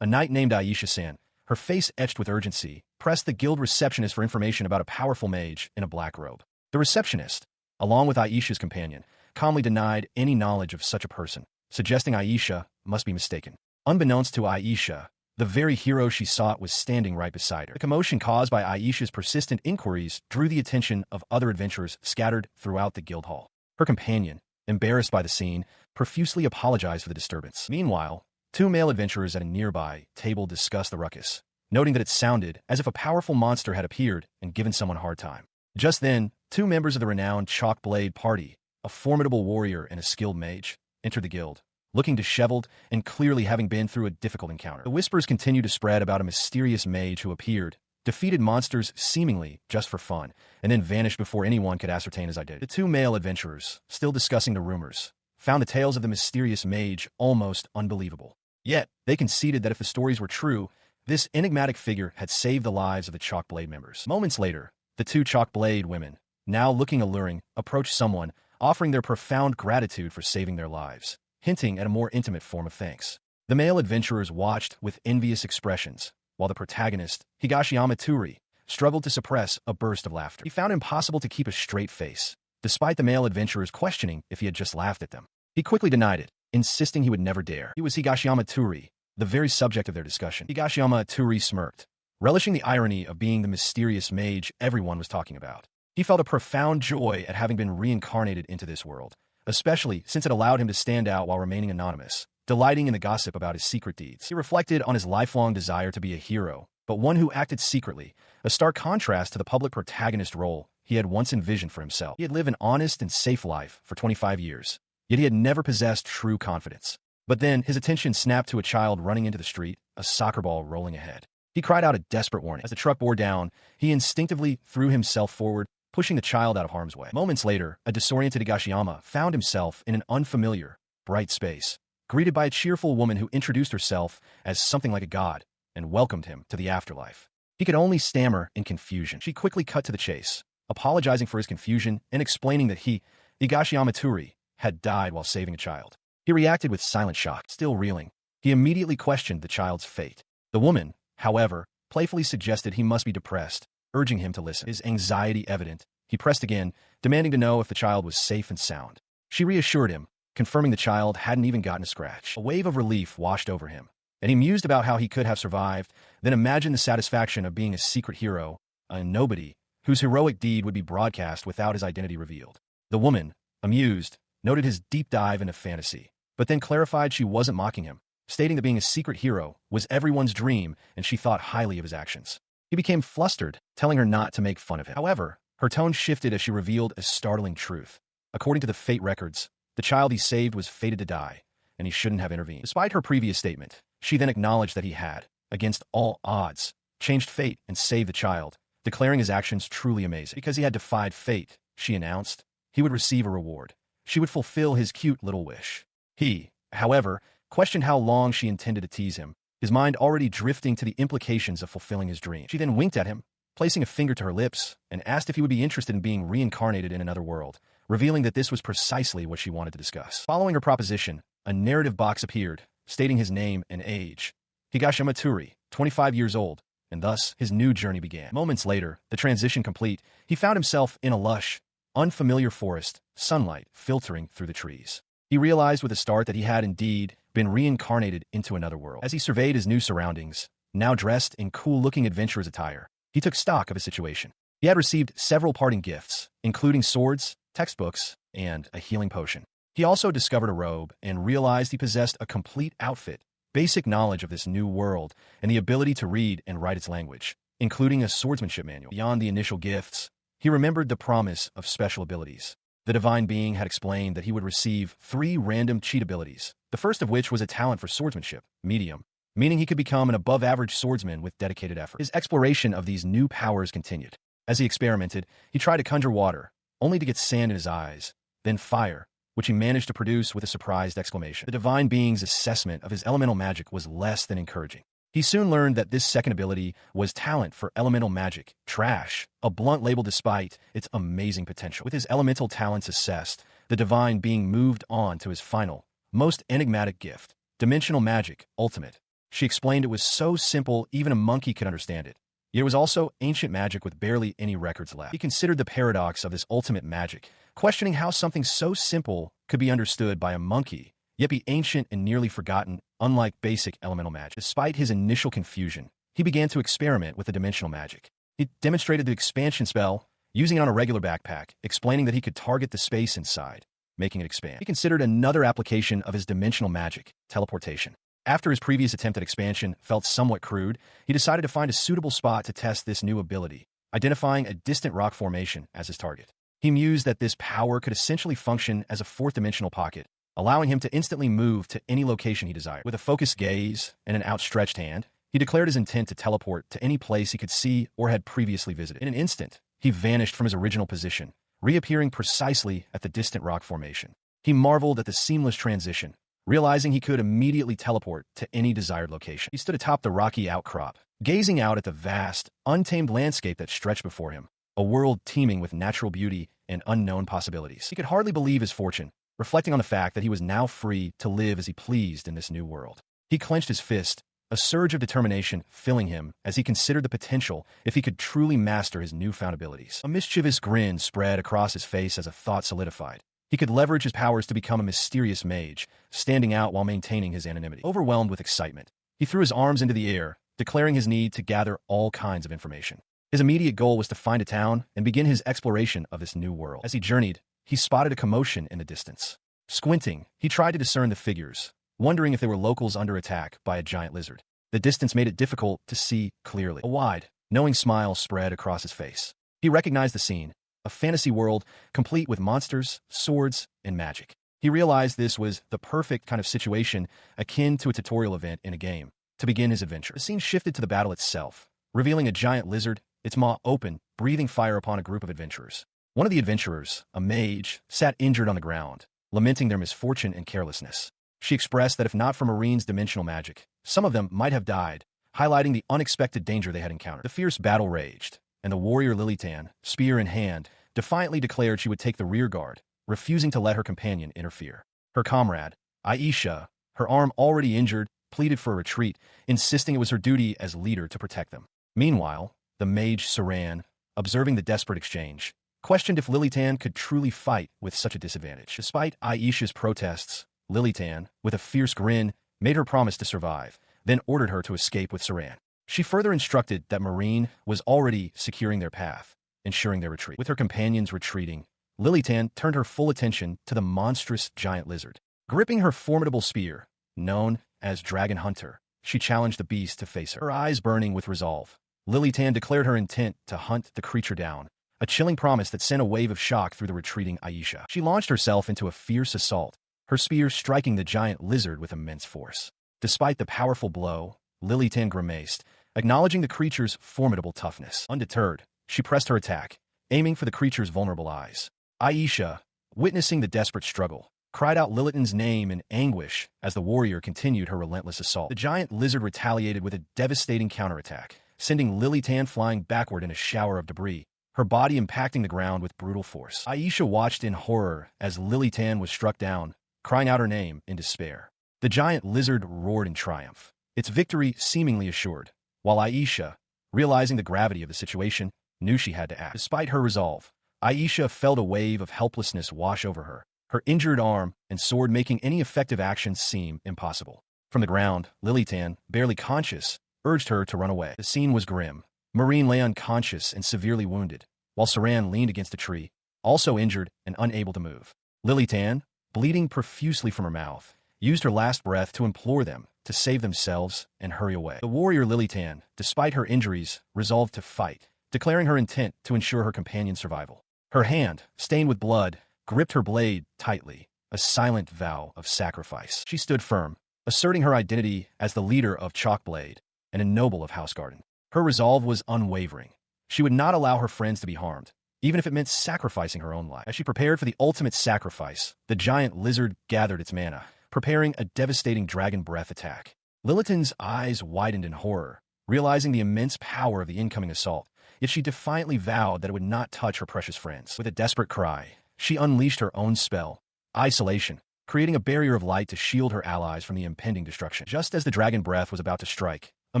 A knight named Aisha-san, her face etched with urgency, pressed the guild receptionist for information about a powerful mage in a black robe. The receptionist, along with Aisha's companion, calmly denied any knowledge of such a person, suggesting Aisha must be mistaken. Unbeknownst to Aisha, the very hero she sought was standing right beside her. The commotion caused by Aisha's persistent inquiries drew the attention of other adventurers scattered throughout the guild hall. Her companion, embarrassed by the scene, profusely apologized for the disturbance. Meanwhile, two male adventurers at a nearby table discussed the ruckus, noting that it sounded as if a powerful monster had appeared and given someone a hard time. Just then, two members of the renowned Chalk Blade Party, a formidable warrior and a skilled mage, entered the guild, looking disheveled and clearly having been through a difficult encounter. The whispers continued to spread about a mysterious mage who appeared, defeated monsters seemingly just for fun, and then vanished before anyone could ascertain his identity. The two male adventurers, still discussing the rumors, found the tales of the mysterious mage almost unbelievable. Yet, they conceded that if the stories were true, this enigmatic figure had saved the lives of the Chalk Blade members. Moments later, the two Chalk Blade women, now looking alluring, approached someone, offering their profound gratitude for saving their lives, hinting at a more intimate form of thanks. The male adventurers watched with envious expressions, while the protagonist, Higashiyama Turi, struggled to suppress a burst of laughter. He found it impossible to keep a straight face, despite the male adventurers questioning if he had just laughed at them. He quickly denied it, insisting he would never dare. He was Higashiyama Turi, the very subject of their discussion. Higashiyama Turi smirked, relishing the irony of being the mysterious mage everyone was talking about. He felt a profound joy at having been reincarnated into this world, especially since it allowed him to stand out while remaining anonymous, delighting in the gossip about his secret deeds. He reflected on his lifelong desire to be a hero, but one who acted secretly, a stark contrast to the public protagonist role he had once envisioned for himself. He had lived an honest and safe life for 25 years, yet he had never possessed true confidence. But then his attention snapped to a child running into the street, a soccer ball rolling ahead. He cried out a desperate warning. As the truck bore down, he instinctively threw himself forward, pushing the child out of harm's way. Moments later, a disoriented Higashiyama found himself in an unfamiliar, bright space, greeted by a cheerful woman who introduced herself as something like a god and welcomed him to the afterlife. He could only stammer in confusion. She quickly cut to the chase, apologizing for his confusion and explaining that he, Higashiyama Turi, had died while saving a child. He reacted with silent shock. Still reeling, he immediately questioned the child's fate. The woman, however, playfully suggested he must be depressed, urging him to listen. His anxiety evident, he pressed again, demanding to know if the child was safe and sound. She reassured him, confirming the child hadn't even gotten a scratch. A wave of relief washed over him, and he mused about how he could have survived, then imagined the satisfaction of being a secret hero, a nobody, whose heroic deed would be broadcast without his identity revealed. The woman, amused, noted his deep dive into fantasy, but then clarified she wasn't mocking him, stating that being a secret hero was everyone's dream and she thought highly of his actions. He became flustered, telling her not to make fun of him. However, her tone shifted as she revealed a startling truth. According to the fate records, the child he saved was fated to die, and he shouldn't have intervened. Despite her previous statement, she then acknowledged that he had, against all odds, changed fate and saved the child, declaring his actions truly amazing. Because he had defied fate, she announced, he would receive a reward. She would fulfill his cute little wish. He, however, questioned how long she intended to tease him, his mind already drifting to the implications of fulfilling his dream. She then winked at him, placing a finger to her lips, and asked if he would be interested in being reincarnated in another world, revealing that this was precisely what she wanted to discuss. Following her proposition, a narrative box appeared, stating his name and age. Higashiyama Turi, 25 years old, and thus his new journey began. Moments later, the transition complete, he found himself in a lush, unfamiliar forest, sunlight filtering through the trees. He realized with a start that he had indeed been reincarnated into another world. As he surveyed his new surroundings, now dressed in cool-looking adventurer's attire, he took stock of his situation. He had received several parting gifts, including swords, textbooks, and a healing potion. He also discovered a robe and realized he possessed a complete outfit, basic knowledge of this new world, and the ability to read and write its language, including a swordsmanship manual. Beyond the initial gifts, he remembered the promise of special abilities. The divine being had explained that he would receive 3 random cheat abilities, the first of which was a talent for swordsmanship, medium, meaning he could become an above-average swordsman with dedicated effort. His exploration of these new powers continued. As he experimented, he tried to conjure water, only to get sand in his eyes, then fire, which he managed to produce with a surprised exclamation. The divine being's assessment of his elemental magic was less than encouraging. He soon learned that this second ability was talent for elemental magic, trash, a blunt label despite its amazing potential. With his elemental talents assessed, the divine being moved on to his final, most enigmatic gift, dimensional magic, ultimate. She explained it was so simple even a monkey could understand it. Yet it was also ancient magic with barely any records left. He considered the paradox of this ultimate magic, questioning how something so simple could be understood by a monkey, yet be ancient and nearly forgotten, unlike basic elemental magic. Despite his initial confusion, he began to experiment with the dimensional magic. He demonstrated the expansion spell, using it on a regular backpack, explaining that he could target the space inside, making it expand. He considered another application of his dimensional magic, teleportation. After his previous attempt at expansion felt somewhat crude, he decided to find a suitable spot to test this new ability, identifying a distant rock formation as his target. He mused that this power could essentially function as a fourth-dimensional pocket, allowing him to instantly move to any location he desired. With a focused gaze and an outstretched hand, he declared his intent to teleport to any place he could see or had previously visited. In an instant, he vanished from his original position, reappearing precisely at the distant rock formation. He marveled at the seamless transition, realizing he could immediately teleport to any desired location. He stood atop the rocky outcrop, gazing out at the vast, untamed landscape that stretched before him, a world teeming with natural beauty and unknown possibilities. He could hardly believe his fortune, reflecting on the fact that he was now free to live as he pleased in this new world. He clenched his fist, a surge of determination filling him as he considered the potential if he could truly master his newfound abilities. A mischievous grin spread across his face as a thought solidified. He could leverage his powers to become a mysterious mage, standing out while maintaining his anonymity. Overwhelmed with excitement, he threw his arms into the air, declaring his need to gather all kinds of information. His immediate goal was to find a town and begin his exploration of this new world. As he journeyed, he spotted a commotion in the distance. Squinting, he tried to discern the figures, wondering if they were locals under attack by a giant lizard. The distance made it difficult to see clearly. A wide, knowing smile spread across his face. He recognized the scene, a fantasy world complete with monsters, swords, and magic. He realized this was the perfect kind of situation akin to a tutorial event in a game to begin his adventure. The scene shifted to the battle itself, revealing a giant lizard, its maw open, breathing fire upon a group of adventurers. One of the adventurers, a mage, sat injured on the ground, lamenting their misfortune and carelessness. She expressed that if not for Marine's dimensional magic, some of them might have died, highlighting the unexpected danger they had encountered. The fierce battle raged, and the warrior Lilitan, spear in hand, defiantly declared she would take the rear guard, refusing to let her companion interfere. Her comrade, Aisha, her arm already injured, pleaded for a retreat, insisting it was her duty as leader to protect them. Meanwhile, the mage Saran, observing the desperate exchange, questioned if Lilitan could truly fight with such a disadvantage. Despite Aisha's protests, Lilitan, with a fierce grin, made her promise to survive, then ordered her to escape with Saran. She further instructed that Marine was already securing their path, ensuring their retreat. With her companions retreating, Lilitan turned her full attention to the monstrous giant lizard. Gripping her formidable spear, known as Dragon Hunter, she challenged the beast to face her. Her eyes burning with resolve, Lilitan declared her intent to hunt the creature down, a chilling promise that sent a wave of shock through the retreating Aisha. She launched herself into a fierce assault, her spear striking the giant lizard with immense force. Despite the powerful blow, Lilitan grimaced, acknowledging the creature's formidable toughness. Undeterred, she pressed her attack, aiming for the creature's vulnerable eyes. Aisha, witnessing the desperate struggle, cried out Lilitan's name in anguish as the warrior continued her relentless assault. The giant lizard retaliated with a devastating counterattack, sending Lilitan flying backward in a shower of debris, her body impacting the ground with brutal force. Aisha watched in horror as Lilitan was struck down, crying out her name in despair. The giant lizard roared in triumph, its victory seemingly assured, while Aisha, realizing the gravity of the situation, knew she had to act. Despite her resolve, Aisha felt a wave of helplessness wash over her, her injured arm and sword making any effective action seem impossible. From the ground, Lilitan, barely conscious, urged her to run away. The scene was grim. Marine lay unconscious and severely wounded, while Saran leaned against a tree, also injured and unable to move. Lilitan, bleeding profusely from her mouth, used her last breath to implore them to save themselves and hurry away. The warrior Lilitan, despite her injuries, resolved to fight, declaring her intent to ensure her companion's survival. Her hand, stained with blood, gripped her blade tightly, a silent vow of sacrifice. She stood firm, asserting her identity as the leader of Chalkblade and a noble of Housegarden. Her resolve was unwavering. She would not allow her friends to be harmed, even if it meant sacrificing her own life. As she prepared for the ultimate sacrifice, the giant lizard gathered its mana, preparing a devastating dragon breath attack. Lilitan's eyes widened in horror, realizing the immense power of the incoming assault, yet she defiantly vowed that it would not touch her precious friends. With a desperate cry, she unleashed her own spell, Isolation, creating a barrier of light to shield her allies from the impending destruction. Just as the dragon breath was about to strike, a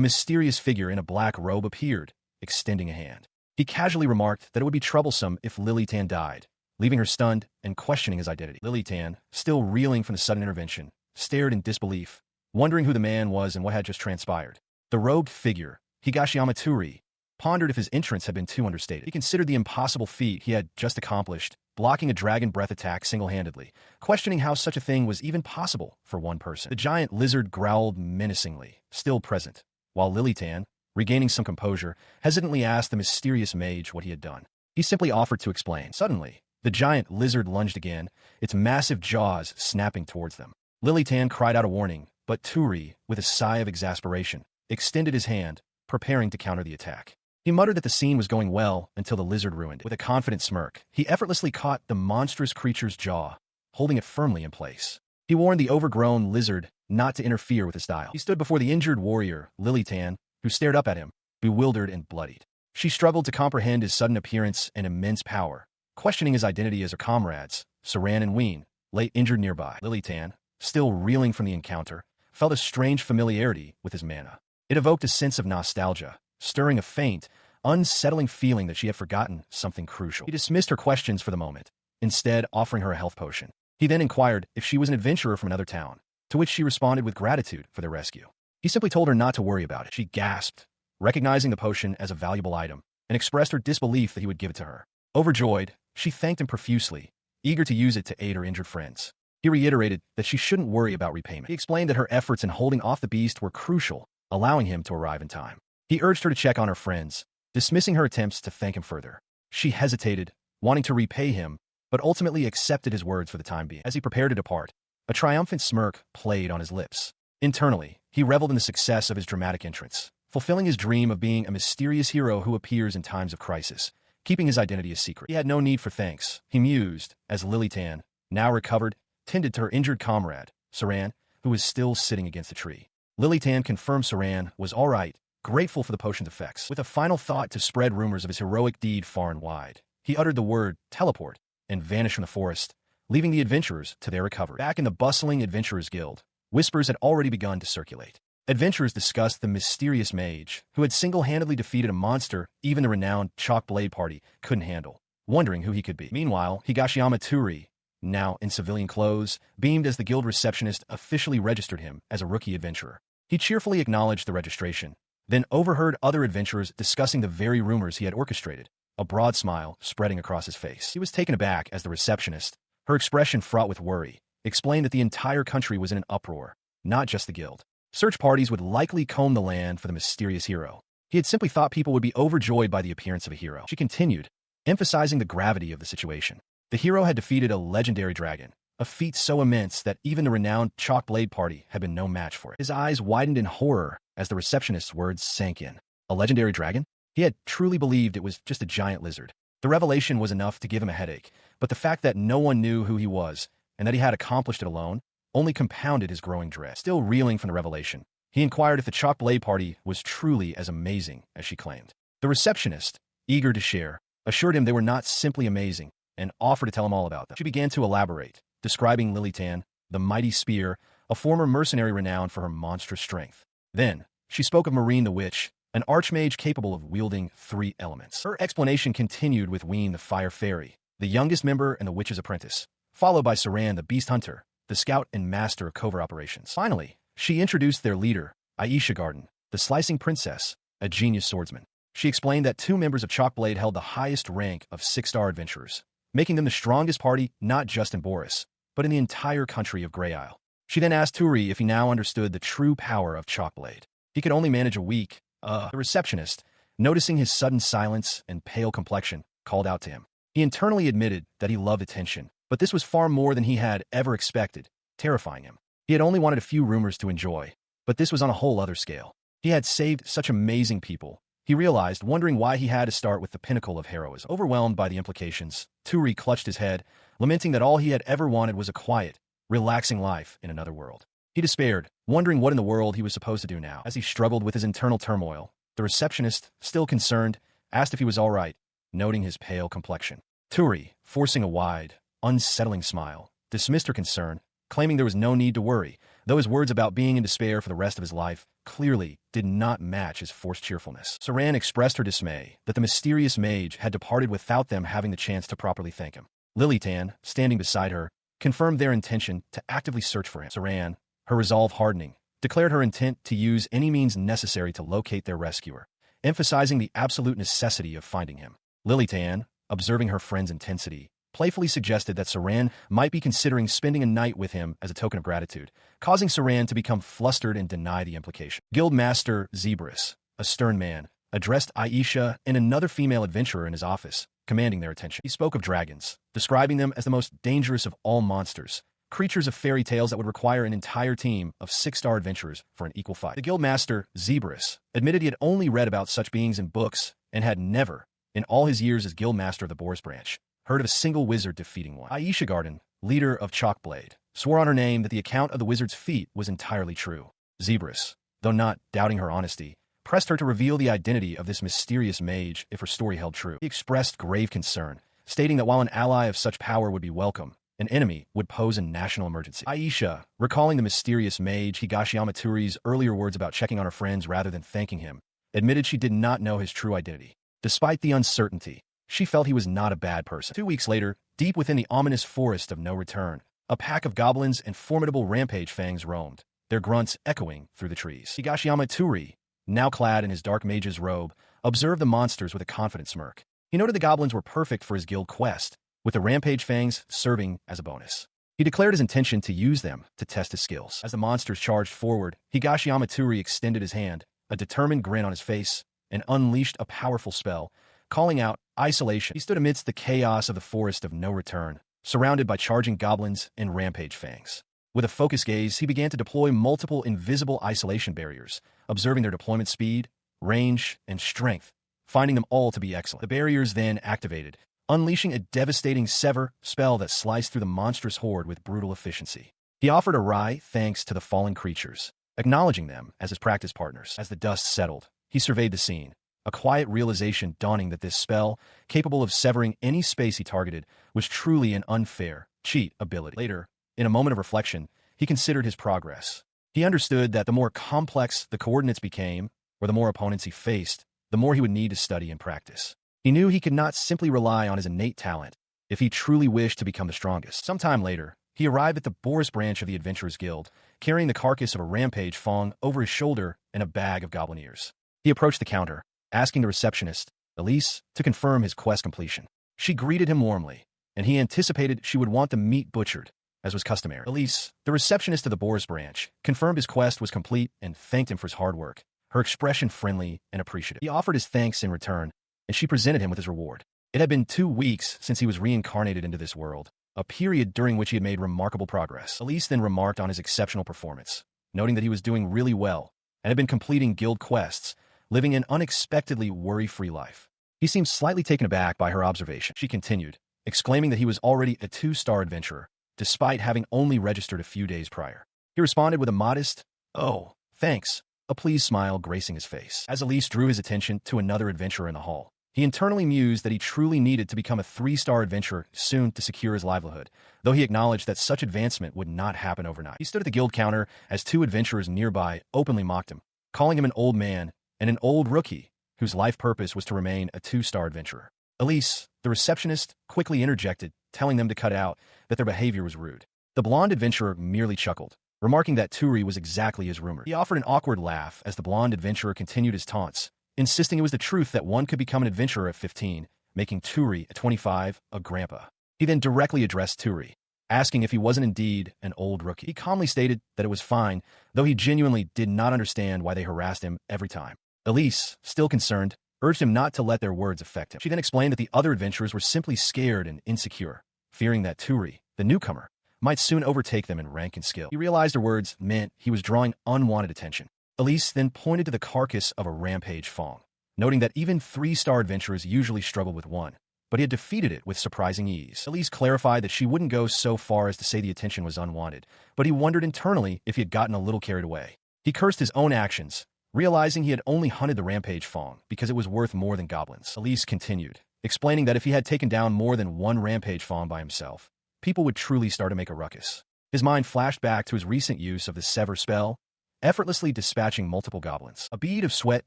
mysterious figure in a black robe appeared, extending a hand. He casually remarked that it would be troublesome if Lily Tan died, leaving her stunned and questioning his identity. Lily Tan, still reeling from the sudden intervention, stared in disbelief, wondering who the man was and what had just transpired. The robed figure, Higashiyama Turi, pondered if his entrance had been too understated. He considered the impossible feat he had just accomplished, blocking a dragon breath attack single-handedly, questioning how such a thing was even possible for one person. The giant lizard growled menacingly, still present, while Lily Tan, regaining some composure, hesitantly asked the mysterious mage what he had done. He simply offered to explain. Suddenly, the giant lizard lunged again, its massive jaws snapping towards them. Lily Tan cried out a warning, but Turi, with a sigh of exasperation, extended his hand, preparing to counter the attack. He muttered that the scene was going well until the lizard ruined it. With a confident smirk, he effortlessly caught the monstrous creature's jaw, holding it firmly in place. He warned the overgrown lizard not to interfere with his style. He stood before the injured warrior, Lily Tan, who stared up at him, bewildered and bloodied. She struggled to comprehend his sudden appearance and immense power, questioning his identity as her comrades, Saran and Ween, lay injured nearby. Lily Tan, still reeling from the encounter, felt a strange familiarity with his mana. It evoked a sense of nostalgia, stirring a faint, unsettling feeling that she had forgotten something crucial. He dismissed her questions for the moment, instead offering her a health potion. He then inquired if she was an adventurer from another town, to which she responded with gratitude for their rescue. He simply told her not to worry about it. She gasped, recognizing the potion as a valuable item, and expressed her disbelief that he would give it to her. Overjoyed, she thanked him profusely, eager to use it to aid her injured friends. He reiterated that she shouldn't worry about repayment. He explained that her efforts in holding off the beast were crucial, allowing him to arrive in time. He urged her to check on her friends, dismissing her attempts to thank him further. She hesitated, wanting to repay him, but ultimately accepted his words for the time being. As he prepared to depart, a triumphant smirk played on his lips. Internally, he reveled in the success of his dramatic entrance, fulfilling his dream of being a mysterious hero who appears in times of crisis, keeping his identity a secret. He had no need for thanks, he mused, as Lily Tan, now recovered, tended to her injured comrade, Saran, who was still sitting against a tree. Lily Tan confirmed Saran was all right, grateful for the potion's effects. With a final thought to spread rumors of his heroic deed far and wide, he uttered the word teleport and vanished from the forest, leaving the adventurers to their recovery. Back in the bustling Adventurers Guild, whispers had already begun to circulate. Adventurers discussed the mysterious mage who had single-handedly defeated a monster even the renowned Chalk Blade Party couldn't handle, wondering who he could be. Meanwhile, Higashiyama Turi, now in civilian clothes, beamed as the guild receptionist officially registered him as a rookie adventurer. He cheerfully acknowledged the registration, then overheard other adventurers discussing the very rumors he had orchestrated, a broad smile spreading across his face. He was taken aback as the receptionist, her expression fraught with worry, explained that the entire country was in an uproar, not just the guild. Search parties would likely comb the land for the mysterious hero. He had simply thought people would be overjoyed by the appearance of a hero. She continued, emphasizing the gravity of the situation. The hero had defeated a legendary dragon, a feat so immense that even the renowned Chalk Blade Party had been no match for it. His eyes widened in horror as the receptionist's words sank in. A legendary dragon? He had truly believed it was just a giant lizard. The revelation was enough to give him a headache, but the fact that no one knew who he was and that he had accomplished it alone only compounded his growing dread. Still reeling from the revelation, he inquired if the Chalk Blade Party was truly as amazing as she claimed. The receptionist, eager to share, assured him they were not simply amazing and offered to tell him all about them. She began to elaborate, describing Lily Tan, the mighty spear, a former mercenary renowned for her monstrous strength. Then, she spoke of Marine the Witch, an archmage capable of wielding 3 elements. Her explanation continued with Ween the Fire Fairy, the youngest member and the Witch's apprentice, followed by Saran the Beast Hunter, the scout and master of covert operations. Finally, she introduced their leader, Aisha Garden, the Slicing Princess, a genius swordsman. She explained that 2 members of Chalkblade held the highest rank of 6-star adventurers, making them the strongest party not just in Boris, but in the entire country of Grey Isle. She then asked Turi if he now understood the true power of Chalkblade. He could only manage a weak, The receptionist, noticing his sudden silence and pale complexion, called out to him. He internally admitted that he loved attention, but this was far more than he had ever expected, terrifying him. He had only wanted a few rumors to enjoy, but this was on a whole other scale. He had saved such amazing people. He realized, wondering why he had to start with the pinnacle of heroism. Overwhelmed by the implications, Turi clutched his head, lamenting that all he had ever wanted was a quiet, relaxing life in another world. He despaired, wondering what in the world he was supposed to do now. As he struggled with his internal turmoil, the receptionist, still concerned, asked if he was all right, noting his pale complexion. Turi, forcing a wide, unsettling smile, dismissed her concern, claiming there was no need to worry, though his words about being in despair for the rest of his life clearly did not match his forced cheerfulness. Saran expressed her dismay that the mysterious mage had departed without them having the chance to properly thank him. Lily-tan, standing beside her, confirmed their intention to actively search for him. Saran, her resolve hardening, declared her intent to use any means necessary to locate their rescuer, emphasizing the absolute necessity of finding him. Lily-tan, observing her friend's intensity, playfully suggested that Saran might be considering spending a night with him as a token of gratitude, causing Saran to become flustered and deny the implication. Guildmaster Zebras, a stern man, addressed Aisha and another female adventurer in his office, commanding their attention. He spoke of dragons, describing them as the most dangerous of all monsters, creatures of fairy tales that would require an entire team of 6-star adventurers for an equal fight. The Guildmaster, Zebras, admitted he had only read about such beings in books and had never, in all his years as Guildmaster of the Boar's Branch, heard of a single wizard defeating one. Aisha Garden, leader of Chalkblade, swore on her name that the account of the wizard's feat was entirely true. Zebras, though not doubting her honesty, pressed her to reveal the identity of this mysterious mage if her story held true. He expressed grave concern, stating that while an ally of such power would be welcome, an enemy would pose a national emergency. Aisha, recalling the mysterious mage Higashiyama Turi's earlier words about checking on her friends rather than thanking him, admitted she did not know his true identity. Despite the uncertainty, she felt he was not a bad person. 2 weeks later, deep within the ominous forest of no return, a pack of goblins and formidable rampage fangs roamed, their grunts echoing through the trees. Higashiyama Turi, now clad in his dark mage's robe, observed the monsters with a confident smirk. He noted the goblins were perfect for his guild quest, with the rampage fangs serving as a bonus. He declared his intention to use them to test his skills. As the monsters charged forward, Higashiyama Turi extended his hand, a determined grin on his face, and unleashed a powerful spell, calling out isolation. He stood amidst the chaos of the forest of no return, surrounded by charging goblins and rampage fangs. With a focused gaze, he began to deploy multiple invisible isolation barriers, observing their deployment speed, range, and strength, finding them all to be excellent. The barriers then activated, unleashing a devastating sever spell that sliced through the monstrous horde with brutal efficiency. He offered a wry thanks to the fallen creatures, acknowledging them as his practice partners. As the dust settled, he surveyed the scene, a quiet realization dawning that this spell, capable of severing any space he targeted, was truly an unfair, cheat ability. Later, in a moment of reflection, he considered his progress. He understood that the more complex the coordinates became, or the more opponents he faced, the more he would need to study and practice. He knew he could not simply rely on his innate talent if he truly wished to become the strongest. Sometime later, he arrived at the Boar's branch of the Adventurers Guild, carrying the carcass of a rampage fang over his shoulder and a bag of goblin ears. He approached the counter, asking the receptionist, Elise, to confirm his quest completion. She greeted him warmly, and he anticipated she would want the meat butchered, as was customary. Elise, the receptionist of the Boar's branch, confirmed his quest was complete and thanked him for his hard work, her expression friendly and appreciative. He offered his thanks in return, and she presented him with his reward. It had been 2 weeks since he was reincarnated into this world, a period during which he had made remarkable progress. Elise then remarked on his exceptional performance, noting that he was doing really well and had been completing guild quests, living an unexpectedly worry-free life. He seemed slightly taken aback by her observation. She continued, exclaiming that he was already a 2-star adventurer, despite having only registered a few days prior. He responded with a modest, "Oh, thanks," a pleased smile gracing his face. As Elise drew his attention to another adventurer in the hall, he internally mused that he truly needed to become a 3-star adventurer soon to secure his livelihood, though he acknowledged that such advancement would not happen overnight. He stood at the guild counter as 2 adventurers nearby openly mocked him, calling him an old man and an old rookie whose life purpose was to remain a 2-star adventurer. Elise, the receptionist, quickly interjected, telling them to cut out, that their behavior was rude. The blonde adventurer merely chuckled, remarking that Turi was exactly as rumored. He offered an awkward laugh as the blonde adventurer continued his taunts, insisting it was the truth that one could become an adventurer at 15, making Turi, at 25, a grandpa. He then directly addressed Turi, asking if he wasn't indeed an old rookie. He calmly stated that it was fine, though he genuinely did not understand why they harassed him every time. Elise, still concerned, urged him not to let their words affect him. She then explained that the other adventurers were simply scared and insecure, fearing that Turi, the newcomer, might soon overtake them in rank and skill. He realized her words meant he was drawing unwanted attention. Elise then pointed to the carcass of a rampage fang, noting that even 3-star adventurers usually struggled with one, but he had defeated it with surprising ease. Elise clarified that she wouldn't go so far as to say the attention was unwanted, but he wondered internally if he had gotten a little carried away. He cursed his own actions, realizing he had only hunted the rampage fang because it was worth more than goblins. Elise continued, explaining that if he had taken down more than 1 rampage fang by himself, people would truly start to make a ruckus. His mind flashed back to his recent use of the sever spell, effortlessly dispatching multiple goblins. A bead of sweat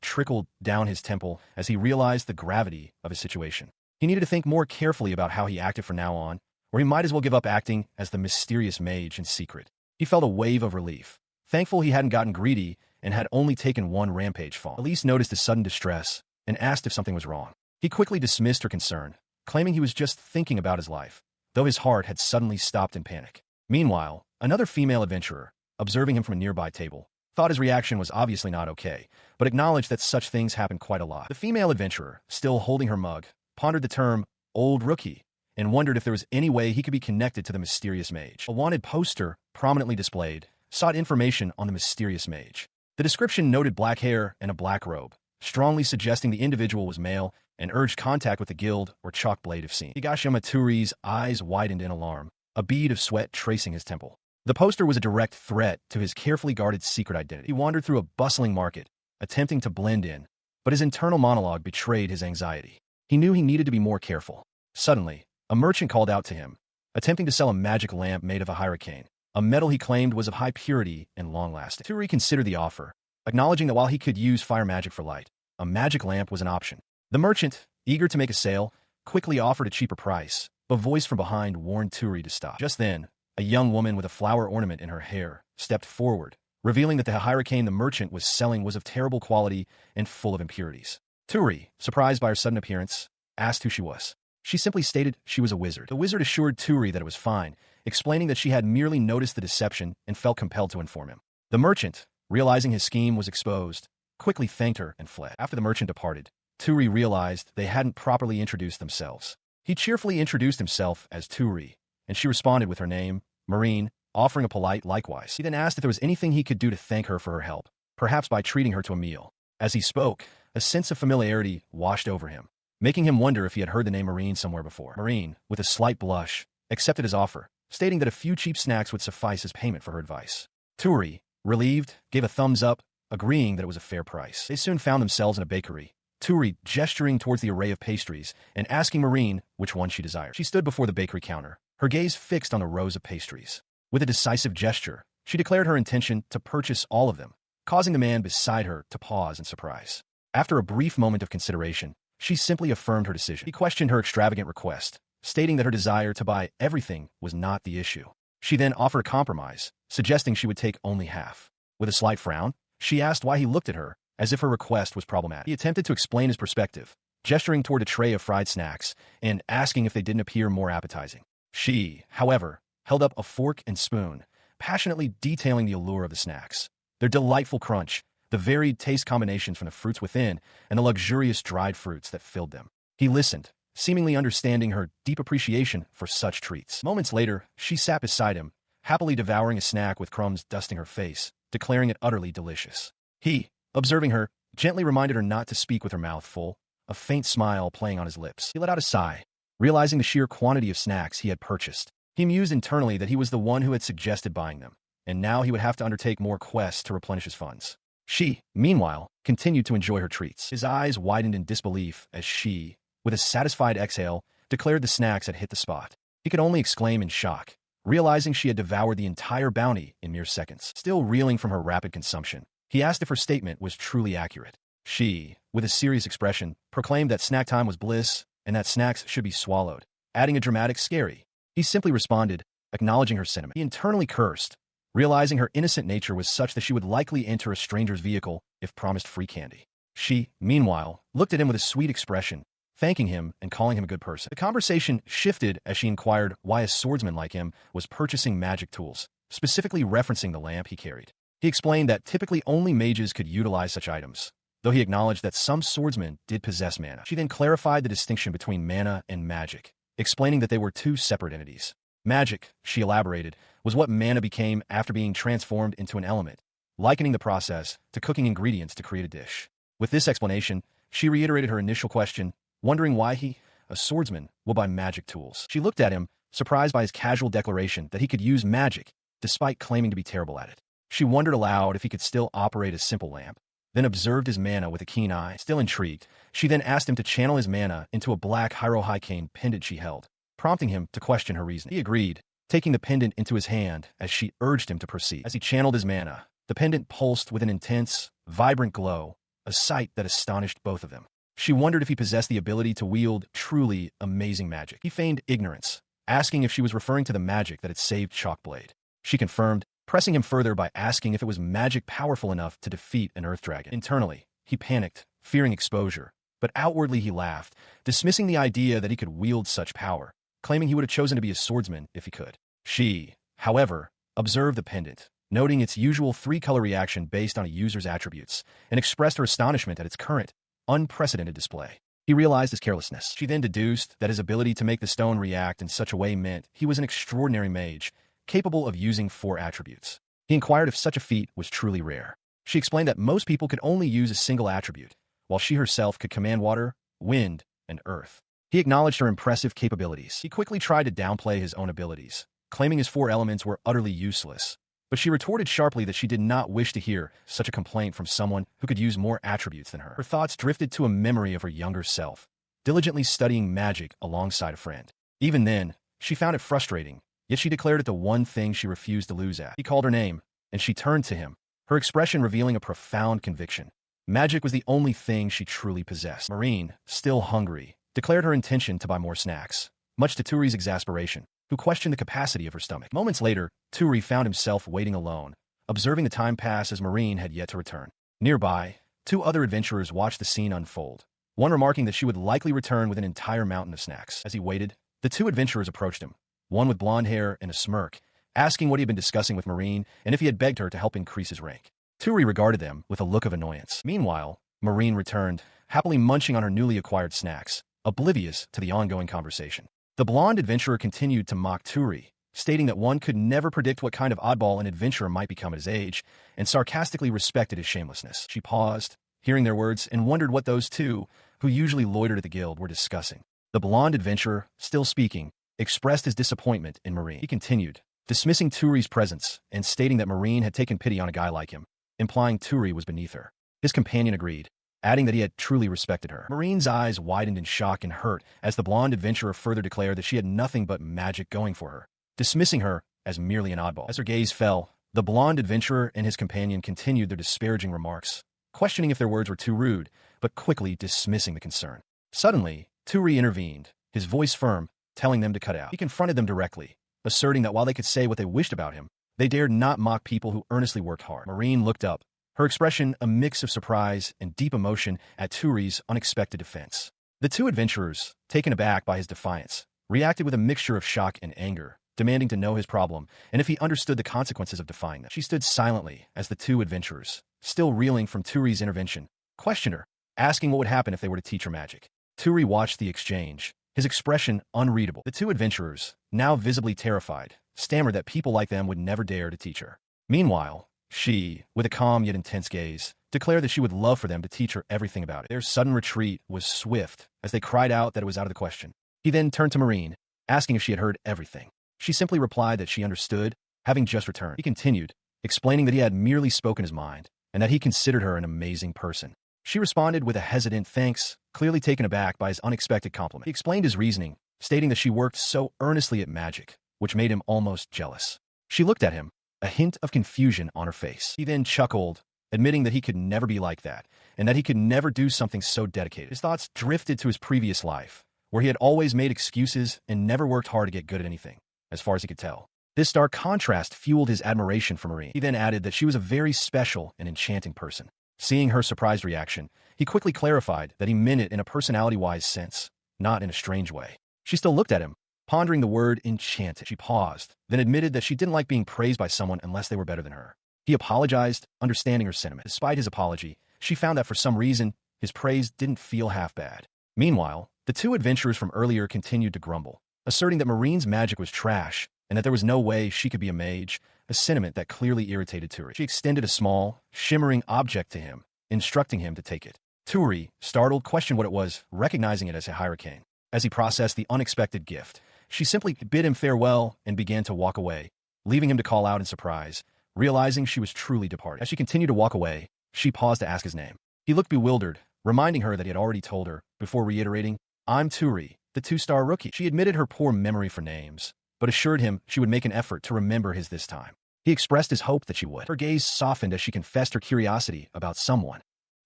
trickled down his temple as he realized the gravity of his situation. He needed to think more carefully about how he acted from now on, or he might as well give up acting as the mysterious mage in secret. He felt a wave of relief, thankful he hadn't gotten greedy and had only taken one rampage fall. Elise noticed his sudden distress and asked if something was wrong. He quickly dismissed her concern, claiming he was just thinking about his life, though his heart had suddenly stopped in panic. Meanwhile, another female adventurer, observing him from a nearby table, thought his reaction was obviously not okay, but acknowledged that such things happen quite a lot. The female adventurer, still holding her mug, pondered the term old rookie and wondered if there was any way he could be connected to the mysterious mage. A wanted poster, prominently displayed, sought information on the mysterious mage. The description noted black hair and a black robe, strongly suggesting the individual was male, and urged contact with the guild or chalk blade if seen. Higashiyama Turi's eyes widened in alarm, a bead of sweat tracing his temple. The poster was a direct threat to his carefully guarded secret identity. He wandered through a bustling market, attempting to blend in, but his internal monologue betrayed his anxiety. He knew he needed to be more careful. Suddenly, a merchant called out to him, attempting to sell a magic lamp made of a hurricane, a metal he claimed was of high purity and long-lasting. Turi considered the offer, acknowledging that while he could use fire magic for light, a magic lamp was an option. The merchant, eager to make a sale, quickly offered a cheaper price. A voice from behind warned Turi to stop. Just then, a young woman with a flower ornament in her hair stepped forward, revealing that the hurricane the merchant was selling was of terrible quality and full of impurities. Turi, surprised by her sudden appearance, asked who she was. She simply stated she was a wizard. The wizard assured Turi that it was fine, explaining that she had merely noticed the deception and felt compelled to inform him. The merchant, realizing his scheme was exposed, quickly thanked her and fled. After the merchant departed, Turi realized they hadn't properly introduced themselves. He cheerfully introduced himself as Turi, and she responded with her name, Marine, offering a polite likewise. He then asked if there was anything he could do to thank her for her help, perhaps by treating her to a meal. As he spoke, a sense of familiarity washed over him, making him wonder if he had heard the name Marine somewhere before. Marine, with a slight blush, accepted his offer, stating that a few cheap snacks would suffice as payment for her advice. Turi, relieved, gave a thumbs up, agreeing that it was a fair price. They soon found themselves in a bakery, Turi gesturing towards the array of pastries and asking Marine which one she desired. She stood before the bakery counter, her gaze fixed on the rows of pastries. With a decisive gesture, she declared her intention to purchase all of them, causing the man beside her to pause in surprise. After a brief moment of consideration, she simply affirmed her decision. He questioned her extravagant request, stating that her desire to buy everything was not the issue. She then offered a compromise, suggesting she would take only half. With a slight frown, she asked why he looked at her, as if her request was problematic. He attempted to explain his perspective, gesturing toward a tray of fried snacks and asking if they didn't appear more appetizing. She, however, held up a fork and spoon, passionately detailing the allure of the snacks. Their delightful crunch, the varied taste combinations from the fruits within, and the luxurious dried fruits that filled them. He listened, seemingly understanding her deep appreciation for such treats. Moments later, she sat beside him, happily devouring a snack with crumbs dusting her face, declaring it utterly delicious. He, observing her, gently reminded her not to speak with her mouth full, a faint smile playing on his lips. He let out a sigh, realizing the sheer quantity of snacks he had purchased. He mused internally that he was the one who had suggested buying them, and now he would have to undertake more quests to replenish his funds. She, meanwhile, continued to enjoy her treats. His eyes widened in disbelief as she, with a satisfied exhale, declared the snacks had hit the spot. He could only exclaim in shock, realizing she had devoured the entire bounty in mere seconds. Still reeling from her rapid consumption, he asked if her statement was truly accurate. She, with a serious expression, proclaimed that snack time was bliss and that snacks should be swallowed, adding a dramatic scary. He simply responded, acknowledging her sentiment. He internally cursed, realizing her innocent nature was such that she would likely enter a stranger's vehicle if promised free candy. She, meanwhile, looked at him with a sweet expression, thanking him and calling him a good person. The conversation shifted as she inquired why a swordsman like him was purchasing magic tools, specifically referencing the lamp he carried. He explained that typically only mages could utilize such items, though he acknowledged that some swordsmen did possess mana. She then clarified the distinction between mana and magic, explaining that they were two separate entities. Magic, she elaborated, was what mana became after being transformed into an element, likening the process to cooking ingredients to create a dish. With this explanation, she reiterated her initial question, wondering why he, a swordsman, will buy magic tools. She looked at him, surprised by his casual declaration that he could use magic, despite claiming to be terrible at it. She wondered aloud if he could still operate a simple lamp, then observed his mana with a keen eye. Still intrigued, she then asked him to channel his mana into a black hyrule pendant she held, prompting him to question her reasoning. He agreed, taking the pendant into his hand as she urged him to proceed. As he channeled his mana, the pendant pulsed with an intense, vibrant glow, a sight that astonished both of them. She wondered if he possessed the ability to wield truly amazing magic. He feigned ignorance, asking if she was referring to the magic that had saved Chalkblade. She confirmed, pressing him further by asking if it was magic powerful enough to defeat an Earth Dragon. Internally, he panicked, fearing exposure, but outwardly he laughed, dismissing the idea that he could wield such power, claiming he would have chosen to be a swordsman if he could. She, however, observed the pendant, noting its usual three-color reaction based on a user's attributes, and expressed her astonishment at its current, unprecedented display. He realized his carelessness. She then deduced that his ability to make the stone react in such a way meant he was an extraordinary mage, capable of using 4 attributes. He inquired if such a feat was truly rare. She explained that most people could only use a single attribute, while she herself could command water, wind, and earth. He acknowledged her impressive capabilities. He quickly tried to downplay his own abilities, claiming his 4 elements were utterly useless. But she retorted sharply that she did not wish to hear such a complaint from someone who could use more attributes than her. Her thoughts drifted to a memory of her younger self, diligently studying magic alongside a friend. Even then, she found it frustrating, yet she declared it the one thing she refused to lose at. He called her name, and she turned to him, her expression revealing a profound conviction. Magic was the only thing she truly possessed. Marine, still hungry, declared her intention to buy more snacks, much to Turi's exasperation, who questioned the capacity of her stomach. Moments later, Turi found himself waiting alone, observing the time pass as Marine had yet to return. Nearby, 2 other adventurers watched the scene unfold, one remarking that she would likely return with an entire mountain of snacks. As he waited, the 2 adventurers approached him, one with blonde hair and a smirk, asking what he had been discussing with Marine and if he had begged her to help increase his rank. Turi regarded them with a look of annoyance. Meanwhile, Marine returned, happily munching on her newly acquired snacks, oblivious to the ongoing conversation. The blonde adventurer continued to mock Turi, stating that one could never predict what kind of oddball an adventurer might become at his age, and sarcastically respected his shamelessness. She paused, hearing their words, and wondered what those 2, who usually loitered at the guild, were discussing. The blonde adventurer, still speaking, expressed his disappointment in Marine. He continued, dismissing Turi's presence and stating that Marine had taken pity on a guy like him, implying Turi was beneath her. His companion agreed, adding that he had truly respected her. Marine's eyes widened in shock and hurt as the blonde adventurer further declared that she had nothing but magic going for her, dismissing her as merely an oddball. As her gaze fell, the blonde adventurer and his companion continued their disparaging remarks, questioning if their words were too rude, but quickly dismissing the concern. Suddenly, Turi intervened, his voice firm, telling them to cut out. He confronted them directly, asserting that while they could say what they wished about him, they dared not mock people who earnestly worked hard. Marine looked up, her expression a mix of surprise and deep emotion at Turi's unexpected defense. The 2 adventurers, taken aback by his defiance, reacted with a mixture of shock and anger, demanding to know his problem and if he understood the consequences of defying them. She stood silently as the 2 adventurers, still reeling from Turi's intervention, questioned her, asking what would happen if they were to teach her magic. Turi watched the exchange, his expression unreadable. The 2 adventurers, now visibly terrified, stammered that people like them would never dare to teach her. Meanwhile, she, with a calm yet intense gaze, declared that she would love for them to teach her everything about it. Their sudden retreat was swift, as they cried out that it was out of the question. He then turned to Marine, asking if she had heard everything. She simply replied that she understood, having just returned. He continued, explaining that he had merely spoken his mind, and that he considered her an amazing person. She responded with a hesitant thanks, clearly taken aback by his unexpected compliment. He explained his reasoning, stating that she worked so earnestly at magic, which made him almost jealous. She looked at him, a hint of confusion on her face. He then chuckled, admitting that he could never be like that, and that he could never do something so dedicated. His thoughts drifted to his previous life, where he had always made excuses and never worked hard to get good at anything, as far as he could tell. This stark contrast fueled his admiration for Marine. He then added that she was a very special and enchanting person. Seeing her surprised reaction, he quickly clarified that he meant it in a personality-wise sense, not in a strange way. She still looked at him, pondering the word enchanted. She paused, then admitted that she didn't like being praised by someone unless they were better than her. He apologized, understanding her sentiment. Despite his apology, she found that for some reason, his praise didn't feel half bad. Meanwhile, the 2 adventurers from earlier continued to grumble, asserting that Marine's magic was trash and that there was no way she could be a mage, a sentiment that clearly irritated Turi. She extended a small, shimmering object to him, instructing him to take it. Turi, startled, questioned what it was, recognizing it as a hurricane. As he processed the unexpected gift, she simply bid him farewell and began to walk away, leaving him to call out in surprise, realizing she was truly departed. As she continued to walk away, she paused to ask his name. He looked bewildered, reminding her that he had already told her, before reiterating, "I'm Turi, the 2-star rookie." She admitted her poor memory for names, but assured him she would make an effort to remember his this time. He expressed his hope that she would. Her gaze softened as she confessed her curiosity about someone.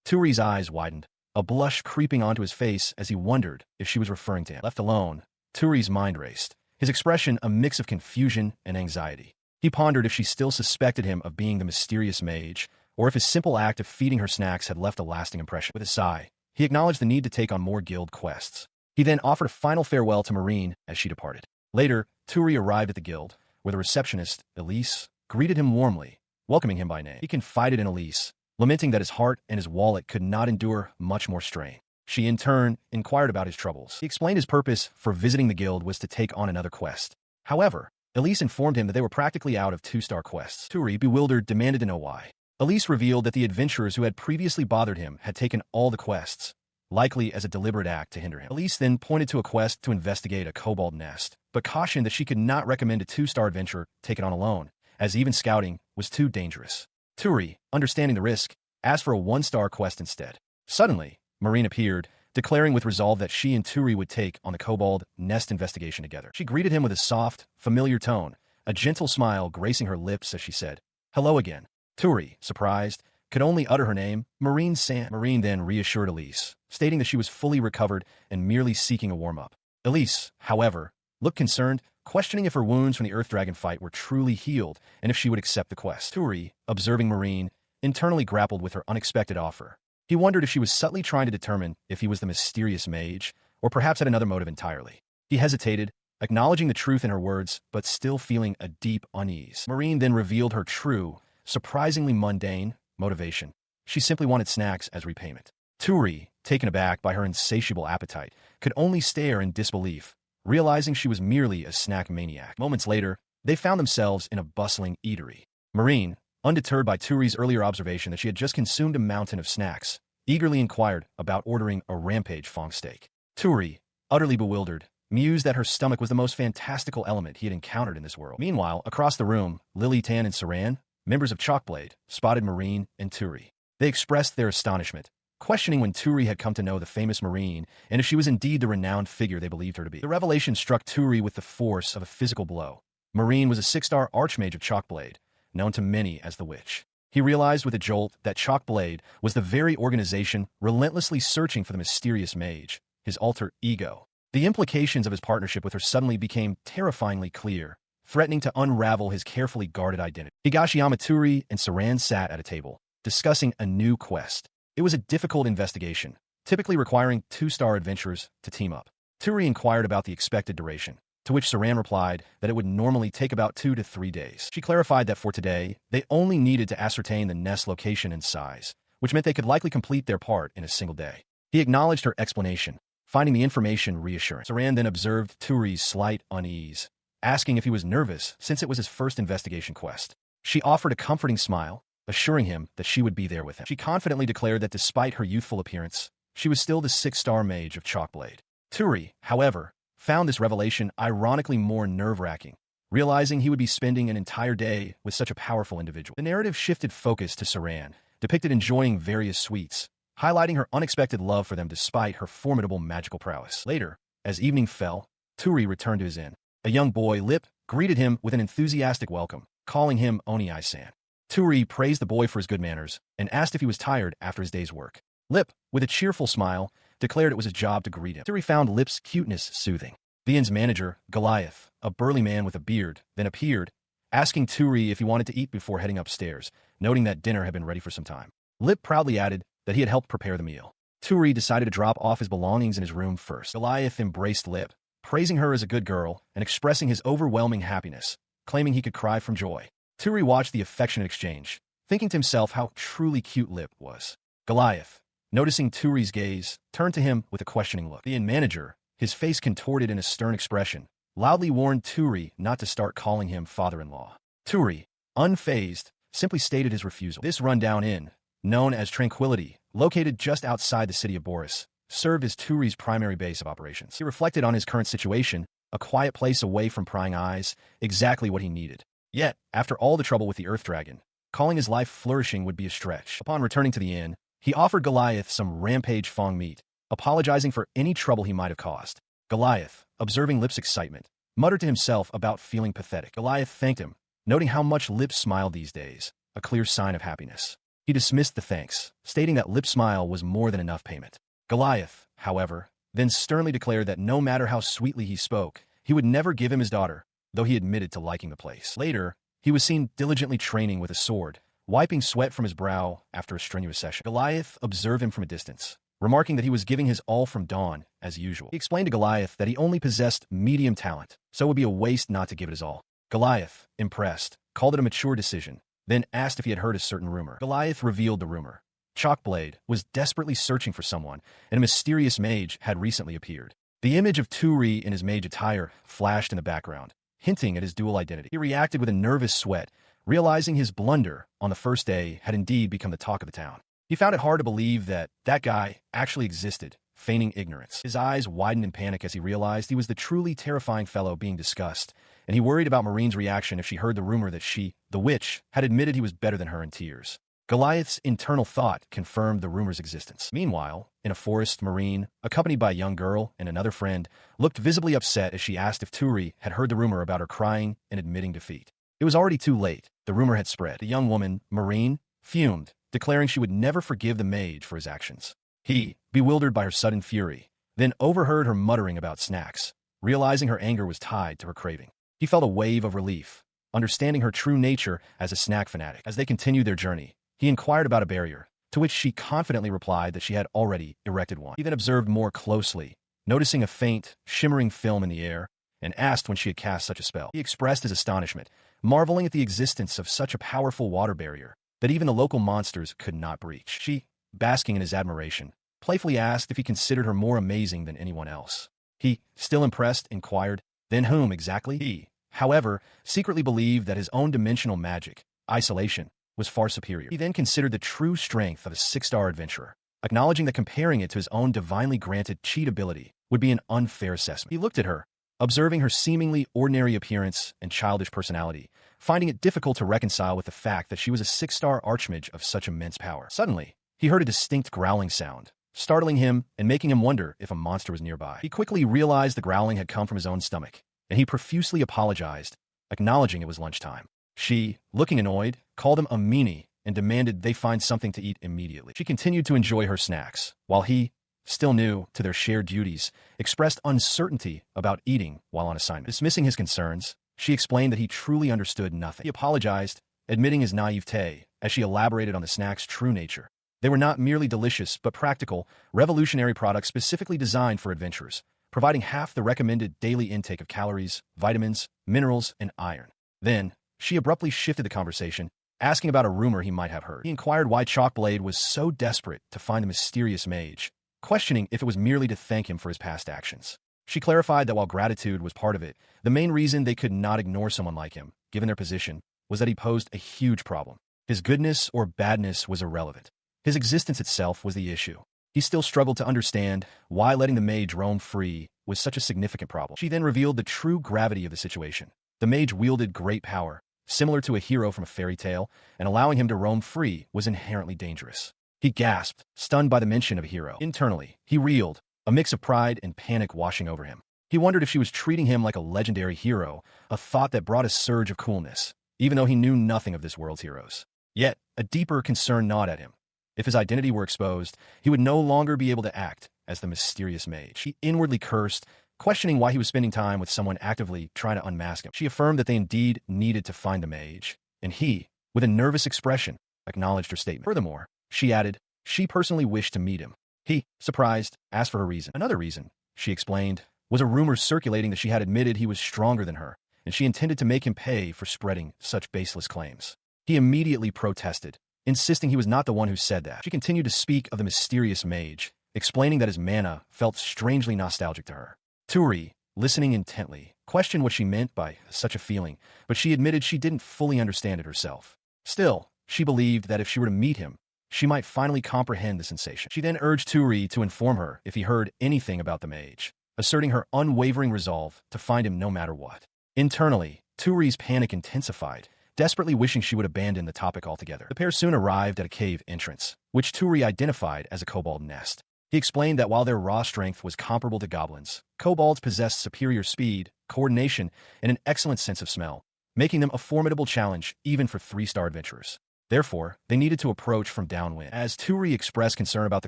Turi's eyes widened, a blush creeping onto his face as he wondered if she was referring to him. Left alone, Turi's mind raced, his expression a mix of confusion and anxiety. He pondered if she still suspected him of being the mysterious mage, or if his simple act of feeding her snacks had left a lasting impression. With a sigh, he acknowledged the need to take on more guild quests. He then offered a final farewell to Marine as she departed. Later, Turi arrived at the guild, where the receptionist, Elise, greeted him warmly, welcoming him by name. He confided in Elise, lamenting that his heart and his wallet could not endure much more strain. She, in turn, inquired about his troubles. He explained his purpose for visiting the guild was to take on another quest. However, Elise informed him that they were practically out of 2-star quests. Turi, bewildered, demanded to know why. Elise revealed that the adventurers who had previously bothered him had taken all the quests, likely as a deliberate act to hinder him. Elise then pointed to a quest to investigate a kobold nest, but cautioned that she could not recommend a 2-star adventure take it on alone, as even scouting was too dangerous. Turi, understanding the risk, asked for a 1-star quest instead. Suddenly, Marine appeared, declaring with resolve that she and Turi would take on the kobold nest investigation together. She greeted him with a soft, familiar tone, a gentle smile gracing her lips as she said, "Hello again." Turi, surprised, could only utter her name, Marine-san. Marine then reassured Elise, stating that she was fully recovered and merely seeking a warm-up. Elise, however, looked concerned, questioning if her wounds from the Earth Dragon fight were truly healed and if she would accept the quest. Turi, observing Marine, internally grappled with her unexpected offer. He wondered if she was subtly trying to determine if he was the mysterious mage, or perhaps had another motive entirely. He hesitated, acknowledging the truth in her words, but still feeling a deep unease. Marine then revealed her true, surprisingly mundane, motivation. She simply wanted snacks as repayment. Turi, taken aback by her insatiable appetite, could only stare in disbelief, realizing she was merely a snack maniac. Moments later, they found themselves in a bustling eatery. Marine, undeterred by Turi's earlier observation that she had just consumed a mountain of snacks, eagerly inquired about ordering a rampage fong steak. Turi, utterly bewildered, mused that her stomach was the most fantastical element he had encountered in this world. Meanwhile, across the room, Lily Tan and Saran, members of Chalkblade, spotted Marine and Turi. They expressed their astonishment, questioning when Turi had come to know the famous Marine and if she was indeed the renowned figure they believed her to be. The revelation struck Turi with the force of a physical blow. Marine was a 6-star archmage of Chalkblade, known to many as the Witch. He realized with a jolt that Chalkblade was the very organization relentlessly searching for the mysterious mage, his alter ego. The implications of his partnership with her suddenly became terrifyingly clear, threatening to unravel his carefully guarded identity. Higashiyama, Turi, and Saran sat at a table, discussing a new quest. It was a difficult investigation, typically requiring 2-star adventurers to team up. Turi inquired about the expected duration, to which Saran replied that it would normally take about 2 to 3 days. She clarified that for today, they only needed to ascertain the nest location and size, which meant they could likely complete their part in a single day. He acknowledged her explanation, finding the information reassuring. Saran then observed Turi's slight unease, asking if he was nervous since it was his first investigation quest. She offered a comforting smile, assuring him that she would be there with him. She confidently declared that despite her youthful appearance, she was still the 6-star mage of Chalkblade. Turi, however, found this revelation ironically more nerve-wracking, realizing he would be spending an entire day with such a powerful individual. The narrative shifted focus to Saran, depicted enjoying various sweets, highlighting her unexpected love for them despite her formidable magical prowess. Later, as evening fell, Turi returned to his inn. A young boy, Lip, greeted him with an enthusiastic welcome, calling him Oni-san. Turi praised the boy for his good manners and asked if he was tired after his day's work. Lip, with a cheerful smile, declared it was his job to greet him. Turi found Lip's cuteness soothing. The inn's manager, Goliath, a burly man with a beard, then appeared, asking Turi if he wanted to eat before heading upstairs, noting that dinner had been ready for some time. Lip proudly added that he had helped prepare the meal. Turi decided to drop off his belongings in his room first. Goliath embraced Lip, praising her as a good girl and expressing his overwhelming happiness, claiming he could cry from joy. Turi watched the affectionate exchange, thinking to himself how truly cute Lip was. Goliath, noticing Turi's gaze, turned to him with a questioning look. The inn manager, his face contorted in a stern expression, loudly warned Turi not to start calling him father-in-law. Turi, unfazed, simply stated his refusal. This rundown inn, known as Tranquility, located just outside the city of Boris, served as Turi's primary base of operations. He reflected on his current situation, a quiet place away from prying eyes, exactly what he needed. Yet, after all the trouble with the Earth Dragon, calling his life flourishing would be a stretch. Upon returning to the inn, he offered Goliath some rampage fong meat, apologizing for any trouble he might have caused. Goliath, observing Lip's excitement, muttered to himself about feeling pathetic. Goliath thanked him, noting how much Lip smiled these days, a clear sign of happiness. He dismissed the thanks, stating that Lip's smile was more than enough payment. Goliath, however, then sternly declared that no matter how sweetly he spoke, he would never give him his daughter, though he admitted to liking the place. Later, he was seen diligently training with a sword, wiping sweat from his brow after a strenuous session. Goliath observed him from a distance, remarking that he was giving his all from dawn, as usual. He explained to Goliath that he only possessed medium talent, so it would be a waste not to give it his all. Goliath, impressed, called it a mature decision, then asked if he had heard a certain rumor. Goliath revealed the rumor. Chalkblade was desperately searching for someone, and a mysterious mage had recently appeared. The image of Turi in his mage attire flashed in the background, hinting at his dual identity. He reacted with a nervous sweat, realizing his blunder on the first day had indeed become the talk of the town. He found it hard to believe that that guy actually existed, feigning ignorance. His eyes widened in panic as he realized he was the truly terrifying fellow being discussed, and he worried about Marine's reaction if she heard the rumor that she, the witch, had admitted he was better than her in tears. Goliath's internal thought confirmed the rumor's existence. Meanwhile, in a forest, Marine, accompanied by a young girl and another friend, looked visibly upset as she asked if Turi had heard the rumor about her crying and admitting defeat. It was already too late. The rumor had spread. The young woman, Marine, fumed, declaring she would never forgive the mage for his actions. He, bewildered by her sudden fury, then overheard her muttering about snacks, realizing her anger was tied to her craving. He felt a wave of relief, understanding her true nature as a snack fanatic. As they continued their journey, he inquired about a barrier, to which she confidently replied that she had already erected one. He then observed more closely, noticing a faint, shimmering film in the air, and asked when she had cast such a spell. He expressed his astonishment, marveling at the existence of such a powerful water barrier that even the local monsters could not breach. She, basking in his admiration, playfully asked if he considered her more amazing than anyone else. He, still impressed, inquired, then whom exactly? He, however, secretly believed that his own dimensional magic, isolation, was far superior. He then considered the true strength of a six-star adventurer, acknowledging that comparing it to his own divinely granted cheat ability would be an unfair assessment. He looked at her, observing her seemingly ordinary appearance and childish personality, finding it difficult to reconcile with the fact that she was a six-star archmage of such immense power. Suddenly, he heard a distinct growling sound, startling him and making him wonder if a monster was nearby. He quickly realized the growling had come from his own stomach, and he profusely apologized, acknowledging it was lunchtime. She, looking annoyed, called him a meanie and demanded they find something to eat immediately. She continued to enjoy her snacks, while he, still new to their shared duties, expressed uncertainty about eating while on assignment. Dismissing his concerns, she explained that he truly understood nothing. He apologized, admitting his naivete, as she elaborated on the snack's true nature. They were not merely delicious but practical, revolutionary products specifically designed for adventurers, providing half the recommended daily intake of calories, vitamins, minerals, and iron. Then, she abruptly shifted the conversation, asking about a rumor he might have heard. He inquired why Chalkblade was so desperate to find the mysterious mage, questioning if it was merely to thank him for his past actions. She clarified that while gratitude was part of it, the main reason they could not ignore someone like him, given their position, was that he posed a huge problem. His goodness or badness was irrelevant. His existence itself was the issue. He still struggled to understand why letting the mage roam free was such a significant problem. She then revealed the true gravity of the situation. The mage wielded great power, similar to a hero from a fairy tale, and allowing him to roam free was inherently dangerous. He gasped, stunned by the mention of a hero. Internally, he reeled, a mix of pride and panic washing over him. He wondered if she was treating him like a legendary hero, a thought that brought a surge of coolness, even though he knew nothing of this world's heroes. Yet, a deeper concern gnawed at him. If his identity were exposed, he would no longer be able to act as the mysterious mage. He inwardly cursed, questioning why he was spending time with someone actively trying to unmask him. She affirmed that they indeed needed to find the mage, and he, with a nervous expression, acknowledged her statement. Furthermore, she added, she personally wished to meet him. He, surprised, asked for her reason. Another reason, she explained, was a rumor circulating that she had admitted he was stronger than her, and she intended to make him pay for spreading such baseless claims. He immediately protested, insisting he was not the one who said that. She continued to speak of the mysterious mage, explaining that his mana felt strangely nostalgic to her. Turi, listening intently, questioned what she meant by such a feeling, but she admitted she didn't fully understand it herself. Still, she believed that if she were to meet him, she might finally comprehend the sensation. She then urged Turi to inform her if he heard anything about the mage, asserting her unwavering resolve to find him no matter what. Internally, Turi's panic intensified, desperately wishing she would abandon the topic altogether. The pair soon arrived at a cave entrance, which Turi identified as a kobold nest. He explained that while their raw strength was comparable to goblins, kobolds possessed superior speed, coordination, and an excellent sense of smell, making them a formidable challenge even for 3-star adventurers. Therefore, they needed to approach from downwind. As Turi expressed concern about the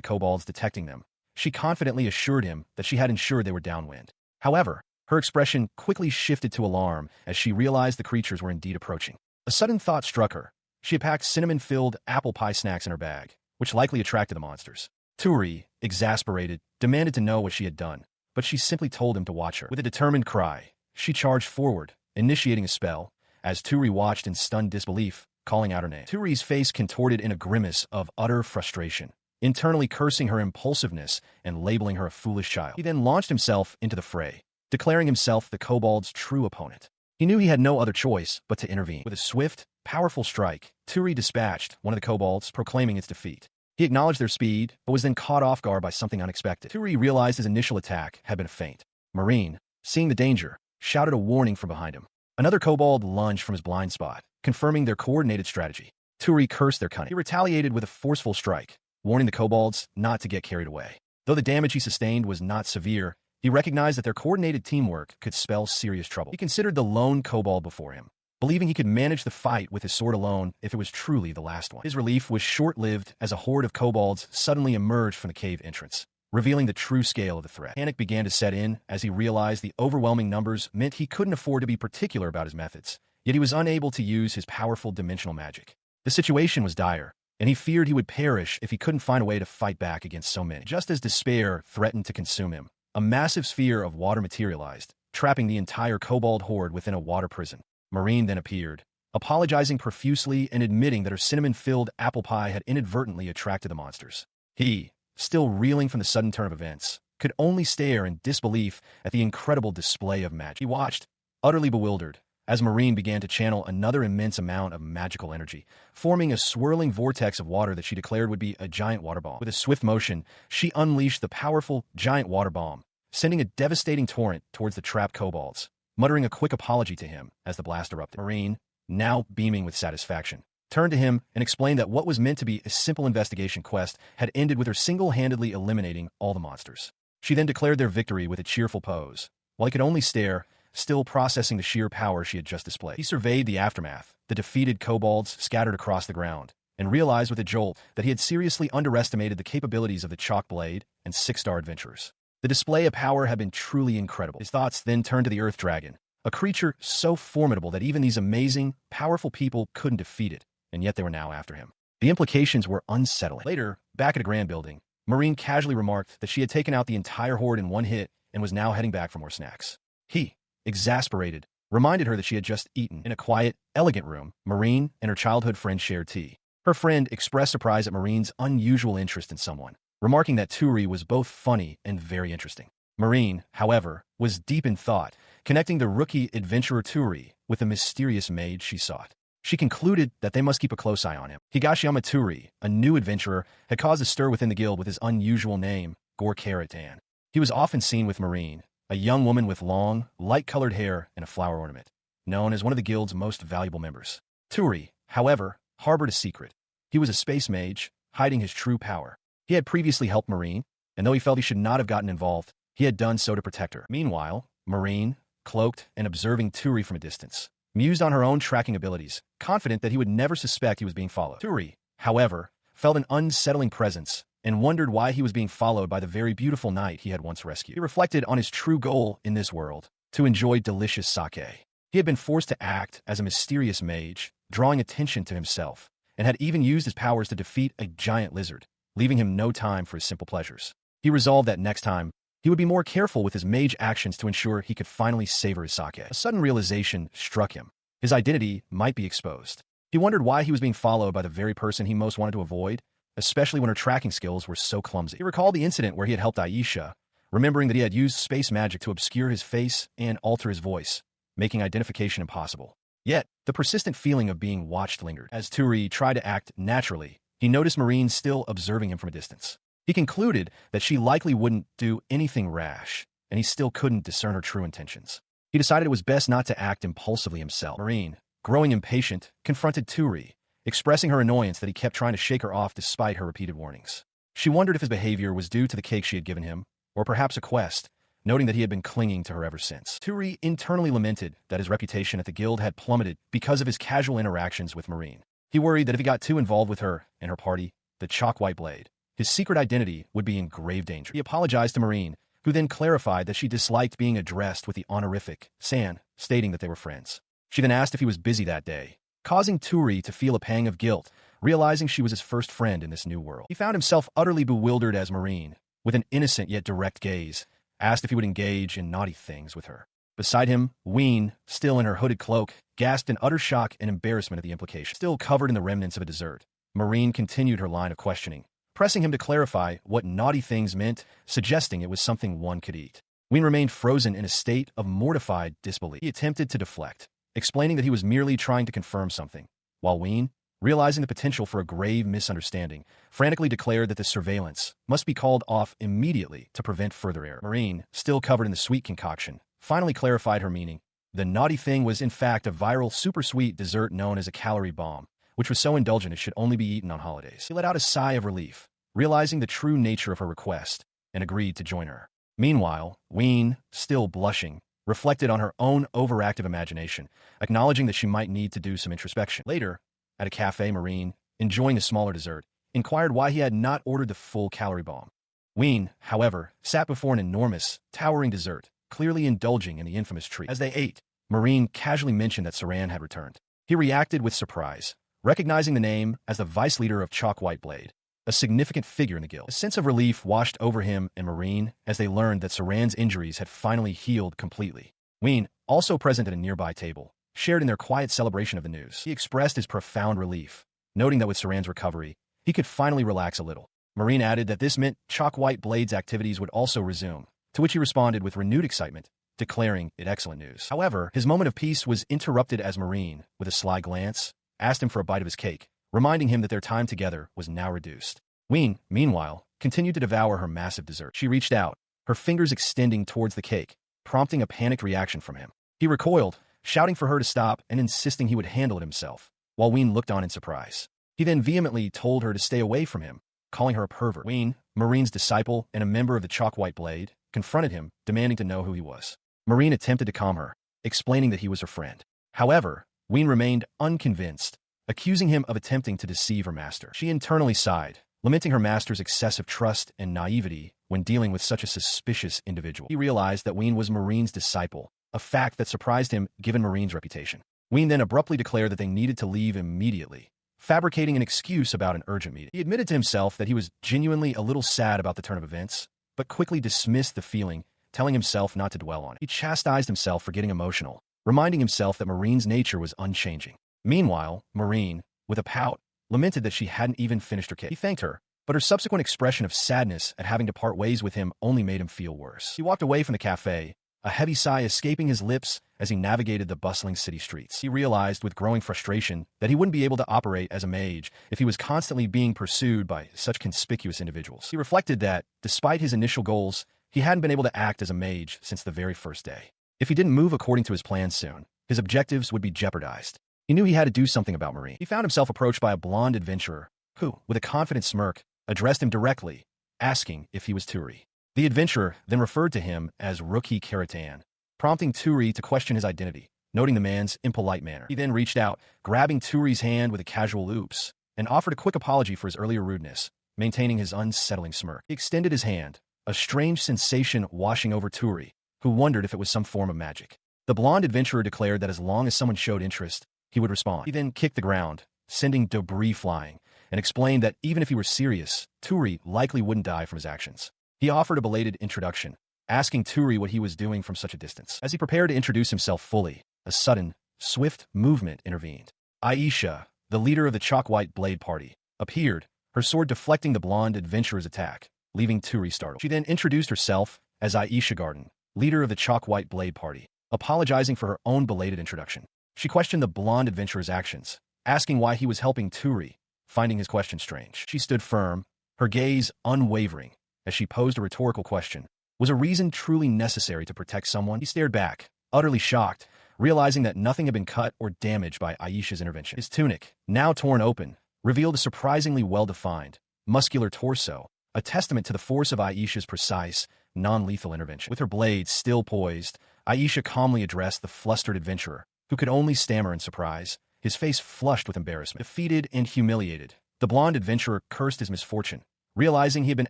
kobolds detecting them, she confidently assured him that she had ensured they were downwind. However, her expression quickly shifted to alarm as she realized the creatures were indeed approaching. A sudden thought struck her. She had packed cinnamon-filled apple pie snacks in her bag, which likely attracted the monsters. Turi, exasperated, demanded to know what she had done, but she simply told him to watch her. With a determined cry, she charged forward, initiating a spell, as Turi watched in stunned disbelief, calling out her name. Turi's face contorted in a grimace of utter frustration, internally cursing her impulsiveness and labeling her a foolish child. He then launched himself into the fray, declaring himself the kobold's true opponent. He knew he had no other choice but to intervene. With a swift, powerful strike, Turi dispatched one of the kobolds, proclaiming its defeat. He acknowledged their speed, but was then caught off guard by something unexpected. Turi realized his initial attack had been a feint. Marine, seeing the danger, shouted a warning from behind him. Another kobold lunged from his blind spot, confirming their coordinated strategy. Turi cursed their cunning. He retaliated with a forceful strike, warning the kobolds not to get carried away. Though the damage he sustained was not severe, he recognized that their coordinated teamwork could spell serious trouble. He considered the lone kobold before him, believing he could manage the fight with his sword alone if it was truly the last one. His relief was short-lived as a horde of kobolds suddenly emerged from the cave entrance, revealing the true scale of the threat. Panic began to set in as he realized the overwhelming numbers meant he couldn't afford to be particular about his methods, yet he was unable to use his powerful dimensional magic. The situation was dire, and he feared he would perish if he couldn't find a way to fight back against so many. Just as despair threatened to consume him, a massive sphere of water materialized, trapping the entire kobold horde within a water prison. Marine then appeared, apologizing profusely and admitting that her cinnamon-filled apple pie had inadvertently attracted the monsters. He, still reeling from the sudden turn of events, could only stare in disbelief at the incredible display of magic. He watched, utterly bewildered, as Marine began to channel another immense amount of magical energy, forming a swirling vortex of water that she declared would be a giant water bomb. With a swift motion, she unleashed the powerful, giant water bomb, sending a devastating torrent towards the trapped kobolds, muttering a quick apology to him as the blast erupted. Marine, now beaming with satisfaction, turned to him and explained that what was meant to be a simple investigation quest had ended with her single-handedly eliminating all the monsters. She then declared their victory with a cheerful pose, while he could only stare, still processing the sheer power she had just displayed. He surveyed the aftermath, the defeated kobolds scattered across the ground, and realized with a jolt that he had seriously underestimated the capabilities of the chalk blade and 6-star adventurers. The display of power had been truly incredible. His thoughts then turned to the Earth Dragon, a creature so formidable that even these amazing, powerful people couldn't defeat it, and yet they were now after him. The implications were unsettling. Later, back at a grand building, Marine casually remarked that she had taken out the entire horde in one hit and was now heading back for more snacks. He, exasperated, reminded her that she had just eaten. In a quiet, elegant room, Marine and her childhood friend shared tea. Her friend expressed surprise at Marine's unusual interest in someone, remarking that Turi was both funny and very interesting. Marine, however, was deep in thought, connecting the rookie adventurer Turi with the mysterious maid she sought. She concluded that they must keep a close eye on him. Higashiyama Turi, a new adventurer, had caused a stir within the guild with his unusual name, Reincarnating. He was often seen with Marine, a young woman with long, light-colored hair and a flower ornament, known as one of the guild's most valuable members. Turi, however, harbored a secret. He was a space mage, hiding his true power. He had previously helped Marine, and though he felt he should not have gotten involved, he had done so to protect her. Meanwhile, Marine, cloaked and observing Turi from a distance, mused on her own tracking abilities, confident that he would never suspect he was being followed. Turi, however, felt an unsettling presence and wondered why he was being followed by the very beautiful knight he had once rescued. He reflected on his true goal in this world, to enjoy delicious sake. He had been forced to act as a mysterious mage, drawing attention to himself, and had even used his powers to defeat a giant lizard, leaving him no time for his simple pleasures. He resolved that next time, he would be more careful with his mage actions to ensure he could finally savor his sake. A sudden realization struck him. His identity might be exposed. He wondered why he was being followed by the very person he most wanted to avoid, especially when her tracking skills were so clumsy. He recalled the incident where he had helped Aisha, remembering that he had used space magic to obscure his face and alter his voice, making identification impossible. Yet, the persistent feeling of being watched lingered. As Turi tried to act naturally, he noticed Marine still observing him from a distance. He concluded that she likely wouldn't do anything rash, and he still couldn't discern her true intentions. He decided it was best not to act impulsively himself. Marine, growing impatient, confronted Turi, expressing her annoyance that he kept trying to shake her off despite her repeated warnings. She wondered if his behavior was due to the cake she had given him, or perhaps a quest, noting that he had been clinging to her ever since. Turi internally lamented that his reputation at the guild had plummeted because of his casual interactions with Marine. He worried that if he got too involved with her and her party, the Chalk White Blade, his secret identity would be in grave danger. He apologized to Marine, who then clarified that she disliked being addressed with the honorific San, stating that they were friends. She then asked if he was busy that day, causing Turi to feel a pang of guilt, realizing she was his first friend in this new world. He found himself utterly bewildered as Marine, with an innocent yet direct gaze, asked if he would engage in naughty things with her. Beside him, Ween, still in her hooded cloak, gasped in utter shock and embarrassment at the implication. Still covered in the remnants of a dessert, Marine continued her line of questioning, pressing him to clarify what naughty things meant, suggesting it was something one could eat. Ween remained frozen in a state of mortified disbelief. He attempted to deflect, explaining that he was merely trying to confirm something, while Ween, realizing the potential for a grave misunderstanding, frantically declared that the surveillance must be called off immediately to prevent further error. Marine, still covered in the sweet concoction, finally clarified her meaning. The naughty thing was in fact a viral super sweet dessert known as a calorie bomb, which was so indulgent it should only be eaten on holidays. He let out a sigh of relief, realizing the true nature of her request, and agreed to join her. Meanwhile, Ween, still blushing, reflected on her own overactive imagination, acknowledging that she might need to do some introspection. Later, at a cafe, Marine, enjoying a smaller dessert, inquired why he had not ordered the full calorie bomb. Ween, however, sat before an enormous, towering dessert, clearly indulging in the infamous treat. As they ate, Marine casually mentioned that Saran had returned. He reacted with surprise, recognizing the name as the vice leader of Chalk White Blade, a significant figure in the guild. A sense of relief washed over him and Marine as they learned that Saran's injuries had finally healed completely. Ween, also present at a nearby table, shared in their quiet celebration of the news. He expressed his profound relief, noting that with Saran's recovery, he could finally relax a little. Marine added that this meant Chalk White Blade's activities would also resume, to which he responded with renewed excitement, declaring it excellent news. However, his moment of peace was interrupted as Marine, with a sly glance, asked him for a bite of his cake, reminding him that their time together was now reduced. Ween, meanwhile, continued to devour her massive dessert. She reached out, her fingers extending towards the cake, prompting a panicked reaction from him. He recoiled, shouting for her to stop and insisting he would handle it himself, while Ween looked on in surprise. He then vehemently told her to stay away from him, calling her a pervert. Ween, Marine's disciple and a member of the Chalk White Blade, confronted him, demanding to know who he was. Marine attempted to calm her, explaining that he was her friend. However, Ween remained unconvinced, accusing him of attempting to deceive her master. She internally sighed, lamenting her master's excessive trust and naivety when dealing with such a suspicious individual. He realized that Ween was Marine's disciple, a fact that surprised him given Marine's reputation. Ween then abruptly declared that they needed to leave immediately, fabricating an excuse about an urgent meeting. He admitted to himself that he was genuinely a little sad about the turn of events, but quickly dismissed the feeling, telling himself not to dwell on it. He chastised himself for getting emotional, reminding himself that Marine's nature was unchanging. Meanwhile, Marine, with a pout, lamented that she hadn't even finished her cake. He thanked her, but her subsequent expression of sadness at having to part ways with him only made him feel worse. He walked away from the cafe, a heavy sigh escaping his lips as he navigated the bustling city streets. He realized with growing frustration that he wouldn't be able to operate as a mage if he was constantly being pursued by such conspicuous individuals. He reflected that, despite his initial goals, he hadn't been able to act as a mage since the very first day. If he didn't move according to his plan soon, his objectives would be jeopardized. He knew he had to do something about Marine. He found himself approached by a blonde adventurer who, with a confident smirk, addressed him directly, asking if he was Turi. The adventurer then referred to him as Rookie Karatan, prompting Turi to question his identity, noting the man's impolite manner. He then reached out, grabbing Turi's hand with a casual oops, and offered a quick apology for his earlier rudeness, maintaining his unsettling smirk. He extended his hand, a strange sensation washing over Turi, who wondered if it was some form of magic. The blonde adventurer declared that as long as someone showed interest, he would respond. He then kicked the ground, sending debris flying, and explained that even if he were serious, Turi likely wouldn't die from his actions. He offered a belated introduction, asking Turi what he was doing from such a distance. As he prepared to introduce himself fully, a sudden, swift movement intervened. Aisha, the leader of the Chalk White Blade party, appeared, her sword deflecting the blonde adventurer's attack, leaving Turi startled. She then introduced herself as Aisha Garden, leader of the Chalk White Blade party, apologizing for her own belated introduction. She questioned the blonde adventurer's actions, asking why he was helping Turi, finding his question strange. She stood firm, her gaze unwavering, as she posed a rhetorical question. Was a reason truly necessary to protect someone? He stared back, utterly shocked, realizing that nothing had been cut or damaged by Aisha's intervention. His tunic, now torn open, revealed a surprisingly well-defined, muscular torso, a testament to the force of Aisha's precise, non-lethal intervention. With her blade still poised, Aisha calmly addressed the flustered adventurer, who could only stammer in surprise, his face flushed with embarrassment. Defeated and humiliated, the blonde adventurer cursed his misfortune, realizing he had been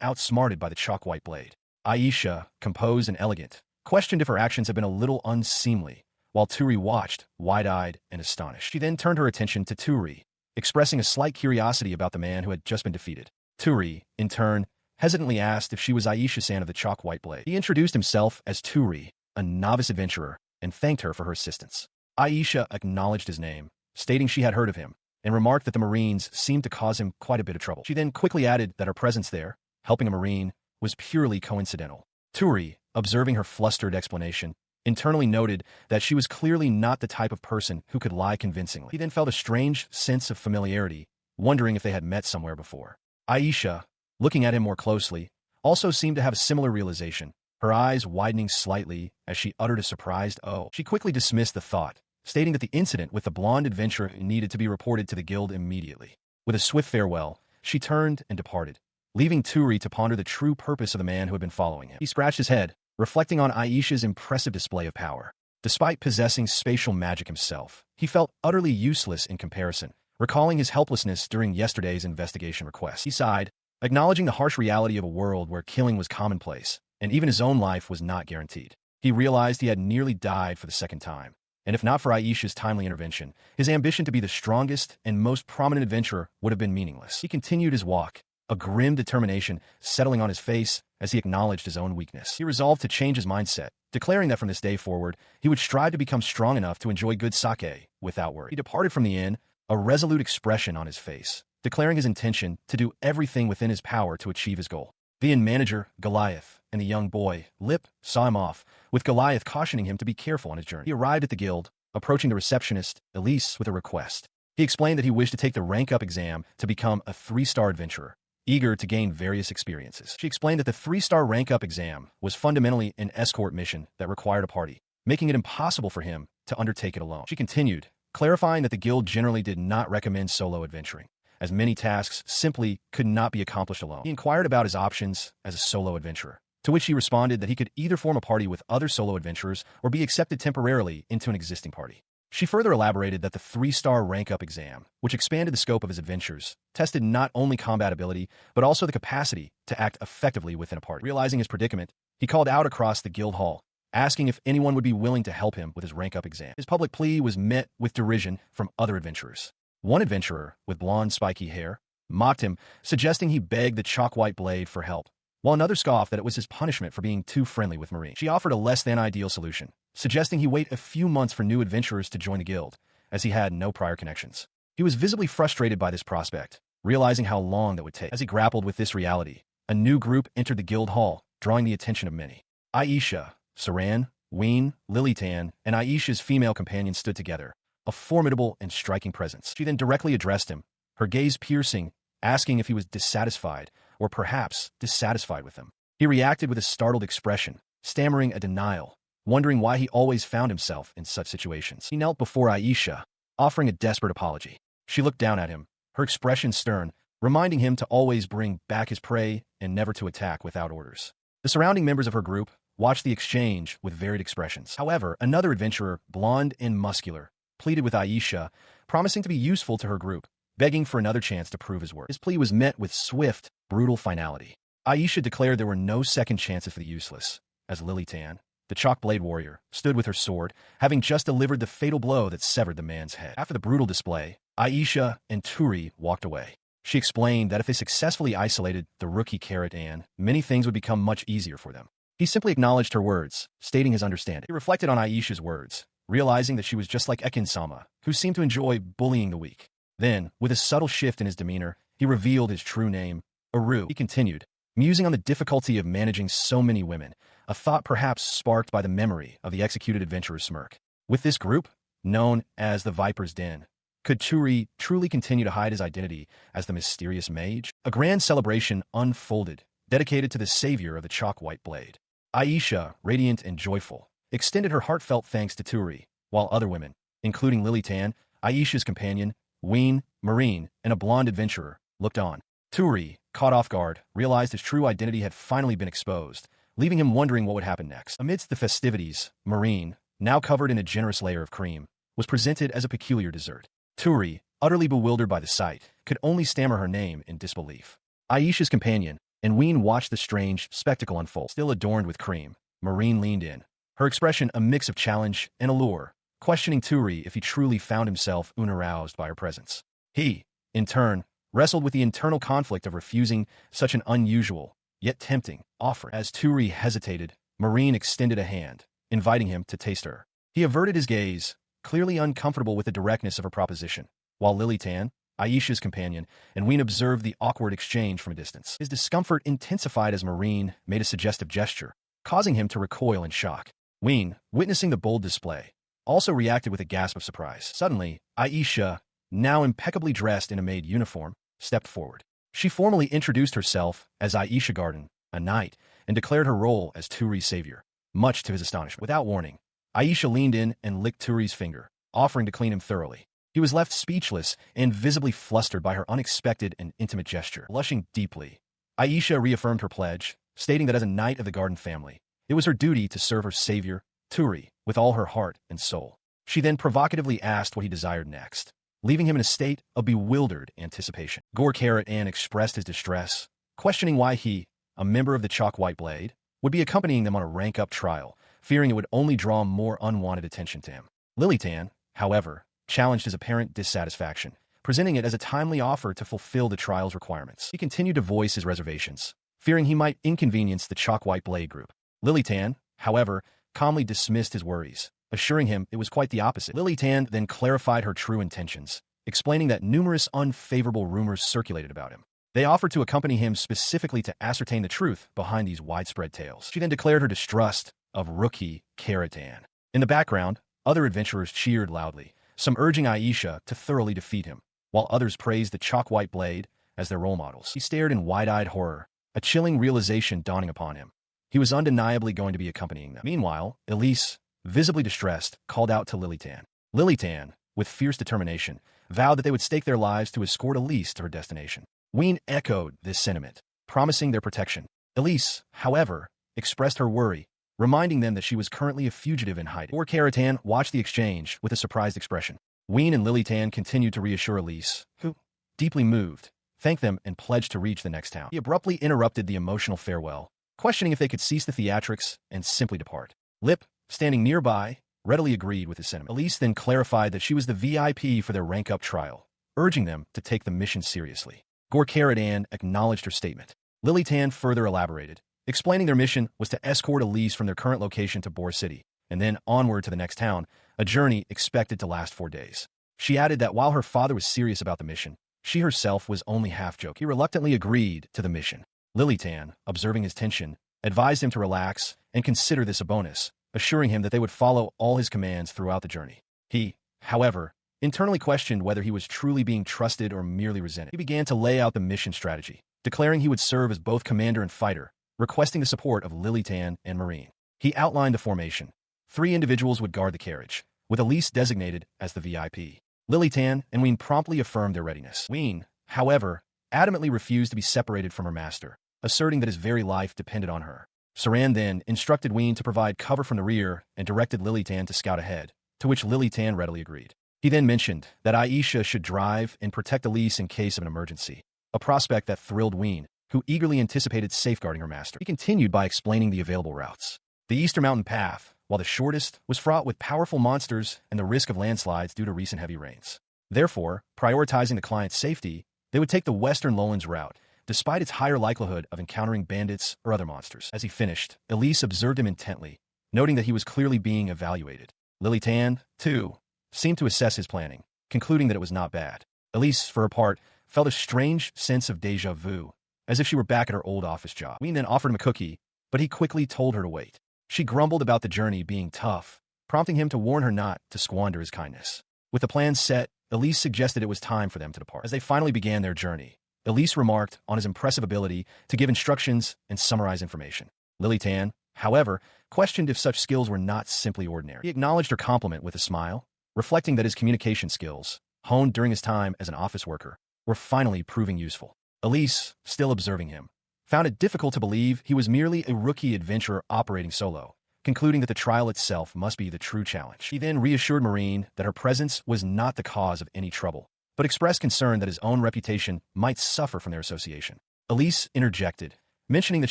outsmarted by the chalk-white blade. Aisha, composed and elegant, questioned if her actions had been a little unseemly, while Turi watched, wide-eyed and astonished. She then turned her attention to Turi, expressing a slight curiosity about the man who had just been defeated. Turi, in turn, hesitantly asked if she was Aisha-san of the chalk-white blade. He introduced himself as Turi, a novice adventurer, and thanked her for her assistance. Aisha acknowledged his name, stating she had heard of him, and remarked that the Marines seemed to cause him quite a bit of trouble. She then quickly added that her presence there, helping a Marine, was purely coincidental. Turi, observing her flustered explanation, internally noted that she was clearly not the type of person who could lie convincingly. He then felt a strange sense of familiarity, wondering if they had met somewhere before. Aisha, looking at him more closely, also seemed to have a similar realization, her eyes widening slightly as she uttered a surprised "oh." She quickly dismissed the thought, stating that the incident with the blonde adventurer needed to be reported to the guild immediately. With a swift farewell, she turned and departed, leaving Turi to ponder the true purpose of the man who had been following him. He scratched his head, reflecting on Aisha's impressive display of power. Despite possessing spatial magic himself, he felt utterly useless in comparison, recalling his helplessness during yesterday's investigation request. He sighed, acknowledging the harsh reality of a world where killing was commonplace, and even his own life was not guaranteed. He realized he had nearly died for the second time, and if not for Aisha's timely intervention, his ambition to be the strongest and most prominent adventurer would have been meaningless. He continued his walk, a grim determination settling on his face as he acknowledged his own weakness. He resolved to change his mindset, declaring that from this day forward, he would strive to become strong enough to enjoy good sake without worry. He departed from the inn, a resolute expression on his face, declaring his intention to do everything within his power to achieve his goal. The inn manager, Goliath, and the young boy, Lip, saw him off, with Goliath cautioning him to be careful on his journey. He arrived at the guild, approaching the receptionist, Elise, with a request. He explained that he wished to take the rank-up exam to become a 3-star adventurer, eager to gain various experiences. She explained that the 3-star rank-up exam was fundamentally an escort mission that required a party, making it impossible for him to undertake it alone. She continued, clarifying that the guild generally did not recommend solo adventuring, as many tasks simply could not be accomplished alone. He inquired about his options as a solo adventurer, to which he responded that he could either form a party with other solo adventurers or be accepted temporarily into an existing party. She further elaborated that the 3-star rank-up exam, which expanded the scope of his adventures, tested not only combat ability, but also the capacity to act effectively within a party. Realizing his predicament, he called out across the guild hall, asking if anyone would be willing to help him with his rank-up exam. His public plea was met with derision from other adventurers. One adventurer, with blonde spiky hair, mocked him, suggesting he beg the chalk-white blade for help, while another scoffed that it was his punishment for being too friendly with Marine. She offered a less-than-ideal solution, suggesting he wait a few months for new adventurers to join the guild, as he had no prior connections. He was visibly frustrated by this prospect, realizing how long that would take. As he grappled with this reality, a new group entered the guild hall, drawing the attention of many. Aisha, Saran, Ween, Lilitan, and Aisha's female companion stood together, a formidable and striking presence. She then directly addressed him, her gaze piercing, asking if he was dissatisfied, or perhaps dissatisfied with them. He reacted with a startled expression, stammering a denial, wondering why he always found himself in such situations. He knelt before Aisha, offering a desperate apology. She looked down at him, her expression stern, reminding him to always bring back his prey and never to attack without orders. The surrounding members of her group watched the exchange with varied expressions. However, another adventurer, blonde and muscular, pleaded with Aisha, promising to be useful to her group, begging for another chance to prove his worth. His plea was met with swift, brutal finality. Aisha declared there were no second chances for the useless, as Lilitan, the chalk blade warrior, stood with her sword, having just delivered the fatal blow that severed the man's head. After the brutal display, Aisha and Turi walked away. She explained that if they successfully isolated the rookie Carrot Ann, many things would become much easier for them. He simply acknowledged her words, stating his understanding. He reflected on Aisha's words, realizing that she was just like Ekin-sama, who seemed to enjoy bullying the weak. Then, with a subtle shift in his demeanor, he revealed his true name, Aru. He continued, musing on the difficulty of managing so many women, a thought perhaps sparked by the memory of the executed adventurer's smirk. With this group, known as the Viper's Den, could Turi truly continue to hide his identity as the mysterious mage? A grand celebration unfolded, dedicated to the savior of the chalk-white blade. Aisha, radiant and joyful, extended her heartfelt thanks to Turi, while other women, including Lilitan, Aisha's companion, Ween, Marine, and a blonde adventurer, looked on. Turi, caught off guard, realized his true identity had finally been exposed, leaving him wondering what would happen next. Amidst the festivities, Marine, now covered in a generous layer of cream, was presented as a peculiar dessert. Turi, utterly bewildered by the sight, could only stammer her name in disbelief. Aisha's companion, and Ween watched the strange spectacle unfold. Still adorned with cream, Marine leaned in, her expression a mix of challenge and allure, questioning Turi if he truly found himself unaroused by her presence. He, in turn, wrestled with the internal conflict of refusing such an unusual, yet tempting, offer. As Turi hesitated, Marine extended a hand, inviting him to taste her. He averted his gaze, clearly uncomfortable with the directness of her proposition, while Lily Tan, Aisha's companion, and Ween observed the awkward exchange from a distance. His discomfort intensified as Marine made a suggestive gesture, causing him to recoil in shock. Ween, witnessing the bold display, also reacted with a gasp of surprise. Suddenly, Aisha, now impeccably dressed in a maid uniform, stepped forward. She formally introduced herself as Aisha Garden, a knight, and declared her role as Turi's savior, much to his astonishment. Without warning, Aisha leaned in and licked Turi's finger, offering to clean him thoroughly. He was left speechless and visibly flustered by her unexpected and intimate gesture. Blushing deeply, Aisha reaffirmed her pledge, stating that as a knight of the Garden family, it was her duty to serve her savior, Turi, with all her heart and soul. She then provocatively asked what he desired next, leaving him in a state of bewildered anticipation. Reincarnating expressed his distress, questioning why he, a member of the Chalk White Blade, would be accompanying them on a rank-up trial, fearing it would only draw more unwanted attention to him. Lilitan, however, challenged his apparent dissatisfaction, presenting it as a timely offer to fulfill the trial's requirements. He continued to voice his reservations, fearing he might inconvenience the Chalk White Blade group. Lilitan, however, calmly dismissed his worries, assuring him it was quite the opposite. Lilitan then clarified her true intentions, explaining that numerous unfavorable rumors circulated about him. They offered to accompany him specifically to ascertain the truth behind these widespread tales. She then declared her distrust of rookie Reincarnating. In the background, other adventurers cheered loudly, some urging Aisha to thoroughly defeat him, while others praised the Chalk White Blade as their role models. He stared in wide-eyed horror, a chilling realization dawning upon him. He was undeniably going to be accompanying them. Meanwhile, Elise, visibly distressed, called out to Lilitan. Lilitan, with fierce determination, vowed that they would stake their lives to escort Elise to her destination. Ween echoed this sentiment, promising their protection. Elise, however, expressed her worry, reminding them that she was currently a fugitive in hiding. Reincarnating watched the exchange with a surprised expression. Ween and Lilitan continued to reassure Elise, who, deeply moved, thanked them and pledged to reach the next town. He abruptly interrupted the emotional farewell, questioning if they could cease the theatrics and simply depart. Lip, standing nearby, readily agreed with his sentiment. Elise then clarified that she was the VIP for their rank-up trial, urging them to take the mission seriously. Reincarnating acknowledged her statement. Lilitan further elaborated, explaining their mission was to escort Elise from their current location to Boar City, and then onward to the next town, a journey expected to last 4 days. She added that while her father was serious about the mission, she herself was only half-joking. He reluctantly agreed to the mission. Lilitan, observing his tension, advised him to relax and consider this a bonus, assuring him that they would follow all his commands throughout the journey. He, however, internally questioned whether he was truly being trusted or merely resented. He began to lay out the mission strategy, declaring he would serve as both commander and fighter, requesting the support of Lilitan and Marine. He outlined the formation. 3 individuals would guard the carriage, with Elise designated as the VIP. Lilitan and Ween promptly affirmed their readiness. Ween, however, adamantly refused to be separated from her master, asserting that his very life depended on her. Saran then instructed Ween to provide cover from the rear and directed Lilitan to scout ahead, to which Lilitan readily agreed. He then mentioned that Aisha should drive and protect Elise in case of an emergency, a prospect that thrilled Ween, who eagerly anticipated safeguarding her master. He continued by explaining the available routes. The Eastern Mountain Path, while the shortest, was fraught with powerful monsters and the risk of landslides due to recent heavy rains. Therefore, prioritizing the client's safety, they would take the Western Lowlands route, despite its higher likelihood of encountering bandits or other monsters. As he finished, Elise observed him intently, noting that he was clearly being evaluated. Lilitan, too, seemed to assess his planning, concluding that it was not bad. Elise, for her part, felt a strange sense of déjà vu, as if she were back at her old office job. Ween then offered him a cookie, but he quickly told her to wait. She grumbled about the journey being tough, prompting him to warn her not to squander his kindness. With the plan set, Elise suggested it was time for them to depart. As they finally began their journey, Elise remarked on his impressive ability to give instructions and summarize information. Lilitan, however, questioned if such skills were not simply ordinary. He acknowledged her compliment with a smile, reflecting that his communication skills, honed during his time as an office worker, were finally proving useful. Elise, still observing him, found it difficult to believe he was merely a rookie adventurer operating solo, concluding that the trial itself must be the true challenge. He then reassured Marine that her presence was not the cause of any trouble, but expressed concern that his own reputation might suffer from their association. Elise interjected, mentioning that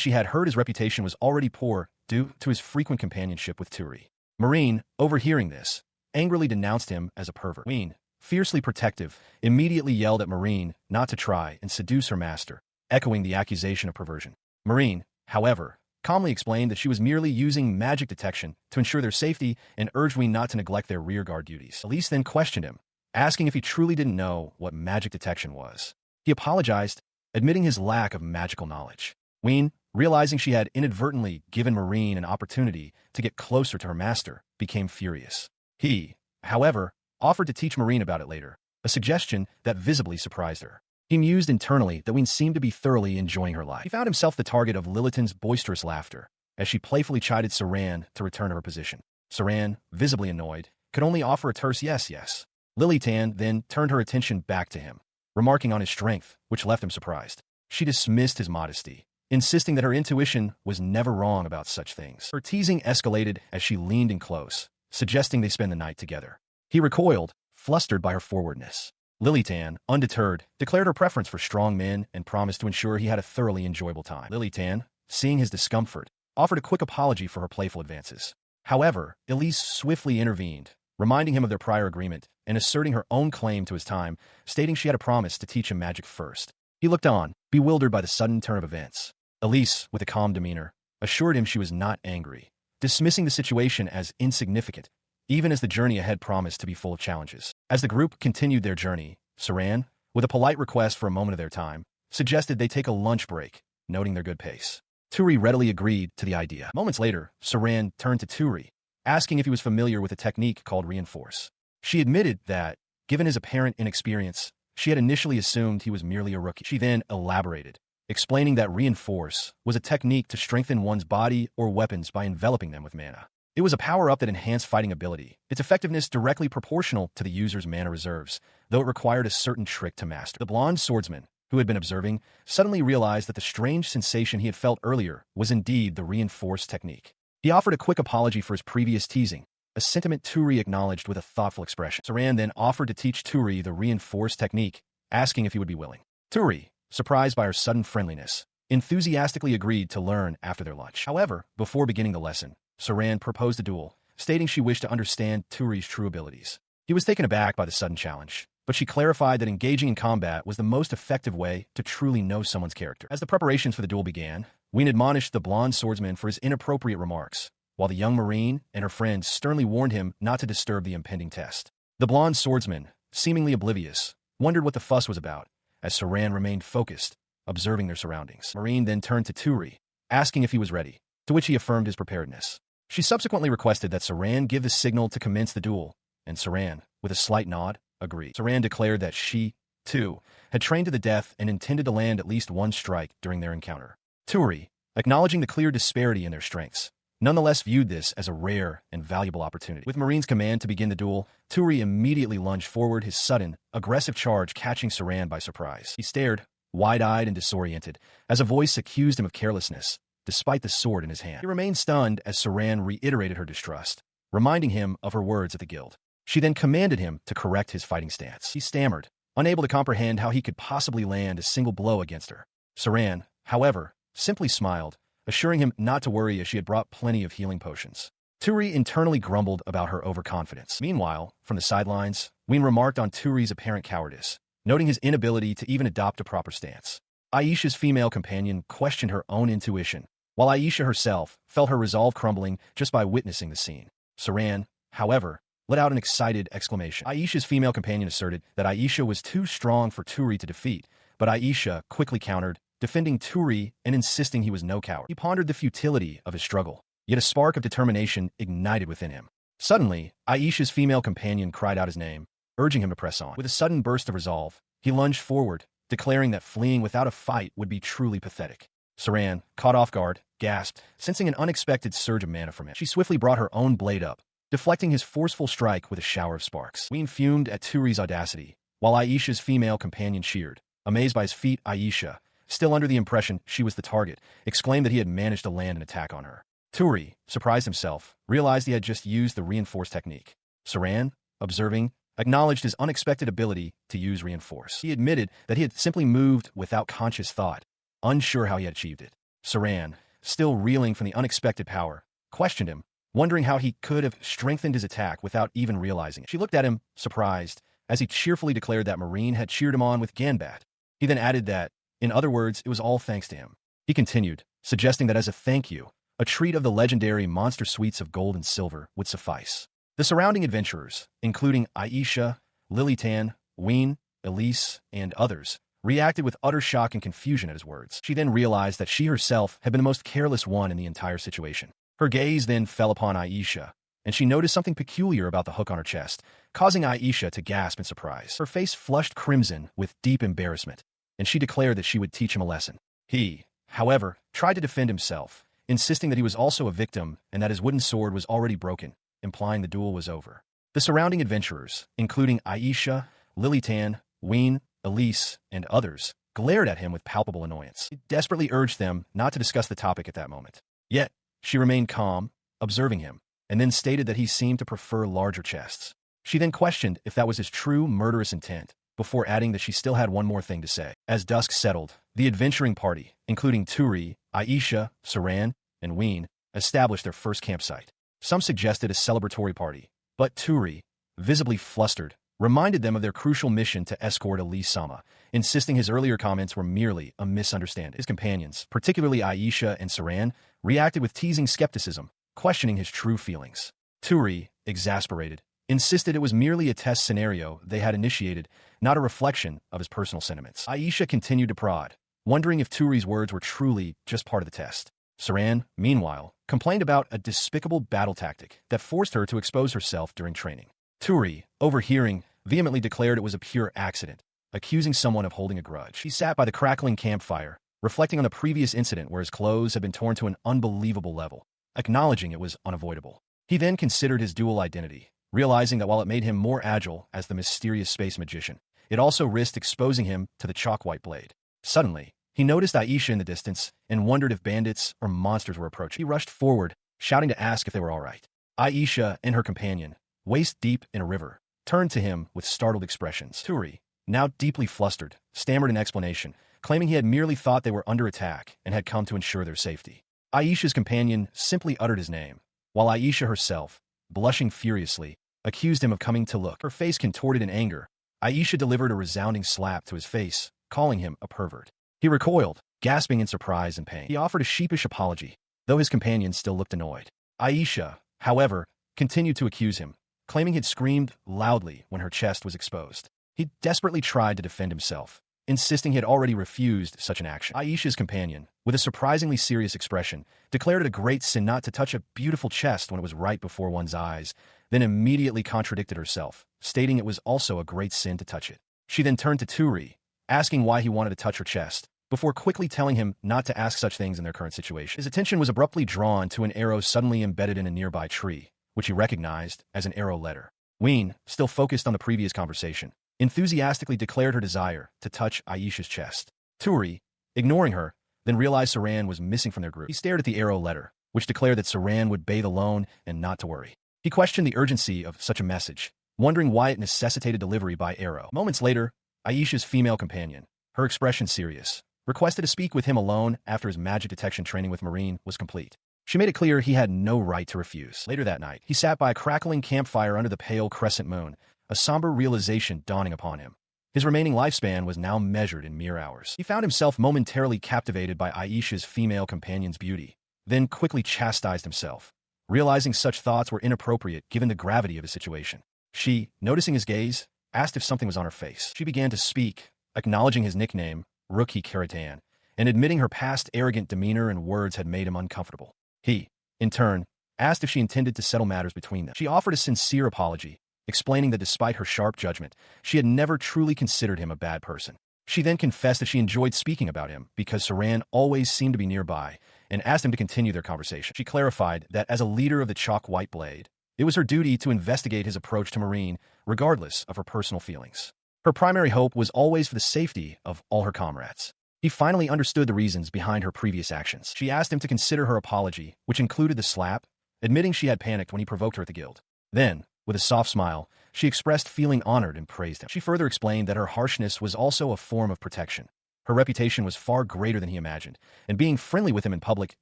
she had heard his reputation was already poor due to his frequent companionship with Turi. Marine, overhearing this, angrily denounced him as a pervert. Ween, fiercely protective, immediately yelled at Marine not to try and seduce her master, echoing the accusation of perversion. Marine, however, calmly explained that she was merely using magic detection to ensure their safety and urged Ween not to neglect their rearguard duties. Elise then questioned him, asking if he truly didn't know what magic detection was. He apologized, admitting his lack of magical knowledge. Ween, realizing she had inadvertently given Marine an opportunity to get closer to her master, became furious. He, however, offered to teach Marine about it later, a suggestion that visibly surprised her. He mused internally that Ween seemed to be thoroughly enjoying her life. He found himself the target of Lilitan's boisterous laughter, as she playfully chided Saran to return to her position. Saran, visibly annoyed, could only offer a terse yes. Lilitan then turned her attention back to him, remarking on his strength, which left him surprised. She dismissed his modesty, insisting that her intuition was never wrong about such things. Her teasing escalated as she leaned in close, suggesting they spend the night together. He recoiled, flustered by her forwardness. Lilitan, undeterred, declared her preference for strong men and promised to ensure he had a thoroughly enjoyable time. Lilitan, seeing his discomfort, offered a quick apology for her playful advances. However, Elise swiftly intervened, reminding him of their prior agreement and asserting her own claim to his time, stating she had a promise to teach him magic first. He looked on, bewildered by the sudden turn of events. Elise, with a calm demeanor, assured him she was not angry, dismissing the situation as insignificant, even as the journey ahead promised to be full of challenges. As the group continued their journey, Saran, with a polite request for a moment of their time, suggested they take a lunch break, noting their good pace. Turi readily agreed to the idea. Moments later, Saran turned to Turi, asking if he was familiar with a technique called reinforce. She admitted that, given his apparent inexperience, she had initially assumed he was merely a rookie. She then elaborated, explaining that reinforce was a technique to strengthen one's body or weapons by enveloping them with mana. It was a power-up that enhanced fighting ability, its effectiveness directly proportional to the user's mana reserves, though it required a certain trick to master. The blonde swordsman, who had been observing, suddenly realized that the strange sensation he had felt earlier was indeed the reinforced technique. He offered a quick apology for his previous teasing, a sentiment Turi acknowledged with a thoughtful expression. Saran then offered to teach Turi the reinforced technique, asking if he would be willing. Turi, surprised by her sudden friendliness, enthusiastically agreed to learn after their lunch. However, before beginning the lesson, Saran proposed a duel, stating she wished to understand Turi's true abilities. He was taken aback by the sudden challenge, but she clarified that engaging in combat was the most effective way to truly know someone's character. As the preparations for the duel began, Ween admonished the blonde swordsman for his inappropriate remarks, while the young Marine and her friends sternly warned him not to disturb the impending test. The blonde swordsman, seemingly oblivious, wondered what the fuss was about, as Saran remained focused, observing their surroundings. Marine then turned to Turi, asking if he was ready, to which he affirmed his preparedness. She subsequently requested that Saran give the signal to commence the duel, and Saran, with a slight nod, agreed. Saran declared that she, too, had trained to the death and intended to land at least one strike during their encounter. Turi, acknowledging the clear disparity in their strengths, nonetheless viewed this as a rare and valuable opportunity. With Marine's command to begin the duel, Turi immediately lunged forward, his sudden, aggressive charge catching Saran by surprise. He stared, wide-eyed and disoriented, as a voice accused him of carelessness, despite the sword in his hand. He remained stunned as Saran reiterated her distrust, reminding him of her words at the guild. She then commanded him to correct his fighting stance. He stammered, unable to comprehend how he could possibly land a single blow against her. Saran, however, simply smiled, assuring him not to worry as she had brought plenty of healing potions. Turi internally grumbled about her overconfidence. Meanwhile, from the sidelines, Ween remarked on Turi's apparent cowardice, noting his inability to even adopt a proper stance. Aisha's female companion questioned her own intuition, while Aisha herself felt her resolve crumbling just by witnessing the scene. Saran, however, let out an excited exclamation. Aisha's female companion asserted that Aisha was too strong for Turi to defeat, but Aisha quickly countered, defending Turi and insisting he was no coward. He pondered the futility of his struggle, yet a spark of determination ignited within him. Suddenly, Aisha's female companion cried out his name, urging him to press on. With a sudden burst of resolve, he lunged forward, declaring that fleeing without a fight would be truly pathetic. Saran, caught off guard, gasped, sensing an unexpected surge of mana from him. She swiftly brought her own blade up, deflecting his forceful strike with a shower of sparks. Ween fumed at Turi's audacity, while Aisha's female companion cheered, Amazed by his feat, Aisha, still under the impression she was the target, exclaimed that he had managed to land an attack on her. Turi, surprised himself, realized he had just used the reinforce technique. Saran, observing, acknowledged his unexpected ability to use reinforce. He admitted that he had simply moved without conscious thought, unsure how he had achieved it. Saran, still reeling from the unexpected power, questioned him, wondering how he could have strengthened his attack without even realizing it. She looked at him, surprised, as he cheerfully declared that Marine had cheered him on with Ganbat. He then added that, in other words, it was all thanks to him. He continued, suggesting that as a thank you, a treat of the legendary monster sweets of gold and silver would suffice. The surrounding adventurers, including Aisha, Lilitan, Ween, Elise, and others, reacted with utter shock and confusion at his words. She then realized that she herself had been the most careless one in the entire situation. Her gaze then fell upon Aisha, and she noticed something peculiar about the hook on her chest, causing Aisha to gasp in surprise. Her face flushed crimson with deep embarrassment, and she declared that she would teach him a lesson. He, however, tried to defend himself, insisting that he was also a victim and that his wooden sword was already broken, implying the duel was over. The surrounding adventurers, including Aisha, Lilitan, Ween, Elise, and others, glared at him with palpable annoyance. He desperately urged them not to discuss the topic at that moment. Yet, she remained calm, observing him, and then stated that he seemed to prefer larger chests. She then questioned if that was his true murderous intent, before adding that she still had one more thing to say. As dusk settled, the adventuring party, including Turi, Aisha, Saran, and Ween, established their first campsite. Some suggested a celebratory party, but Turi, visibly flustered, reminded them of their crucial mission to escort Elise-sama, insisting his earlier comments were merely a misunderstanding. His companions, particularly Aisha and Saran, reacted with teasing skepticism, questioning his true feelings. Turi, exasperated, insisted it was merely a test scenario they had initiated, not a reflection of his personal sentiments. Aisha continued to prod, wondering if Turi's words were truly just part of the test. Saran, meanwhile, complained about a despicable battle tactic that forced her to expose herself during training. Turi, overhearing, vehemently declared it was a pure accident, accusing someone of holding a grudge. He sat by the crackling campfire, reflecting on the previous incident where his clothes had been torn to an unbelievable level, acknowledging it was unavoidable. He then considered his dual identity, realizing that while it made him more agile as the mysterious space magician, it also risked exposing him to the chalk-white blade. Suddenly, he noticed Aisha in the distance and wondered if bandits or monsters were approaching. He rushed forward, shouting to ask if they were all right. Aisha and her companion, waist deep in a river, turned to him with startled expressions. Turi, now deeply flustered, stammered an explanation, claiming he had merely thought they were under attack and had come to ensure their safety. Aisha's companion simply uttered his name, while Aisha herself, blushing furiously, accused him of coming to look. Her face contorted in anger. Aisha delivered a resounding slap to his face, calling him a pervert. He recoiled, gasping in surprise and pain. He offered a sheepish apology, though his companion still looked annoyed. Aisha, however, continued to accuse him, claiming he'd screamed loudly when her chest was exposed. He desperately tried to defend himself, insisting he had already refused such an action. Aisha's companion, with a surprisingly serious expression, declared it a great sin not to touch a beautiful chest when it was right before one's eyes, then immediately contradicted herself, stating it was also a great sin to touch it. She then turned to Turi, asking why he wanted to touch her chest, before quickly telling him not to ask such things in their current situation. His attention was abruptly drawn to an arrow suddenly embedded in a nearby tree, which he recognized as an arrow letter. Ween, still focused on the previous conversation, enthusiastically declared her desire to touch Aisha's chest. Turi, ignoring her, then realized Saran was missing from their group. He stared at the arrow letter, which declared that Saran would bathe alone and not to worry. He questioned the urgency of such a message, wondering why it necessitated delivery by arrow. Moments later, Aisha's female companion, her expression serious, requested to speak with him alone after his magic detection training with Marine was complete. She made it clear he had no right to refuse. Later that night, he sat by a crackling campfire under the pale crescent moon, a somber realization dawning upon him. His remaining lifespan was now measured in mere hours. He found himself momentarily captivated by Aisha's female companion's beauty, then quickly chastised himself, realizing such thoughts were inappropriate given the gravity of his situation. She, noticing his gaze, asked if something was on her face. She began to speak, acknowledging his nickname, Rookie Karatan, and admitting her past arrogant demeanor and words had made him uncomfortable. He, in turn, asked if she intended to settle matters between them. She offered a sincere apology, explaining that despite her sharp judgment, she had never truly considered him a bad person. She then confessed that she enjoyed speaking about him because Saran always seemed to be nearby, and asked him to continue their conversation. She clarified that as a leader of the Chalk-White Blade, it was her duty to investigate his approach to Marine, regardless of her personal feelings. Her primary hope was always for the safety of all her comrades. He finally understood the reasons behind her previous actions. She asked him to consider her apology, which included the slap, admitting she had panicked when he provoked her at the guild. Then, with a soft smile, she expressed feeling honored and praised him. She further explained that her harshness was also a form of protection. Her reputation was far greater than he imagined, and being friendly with him in public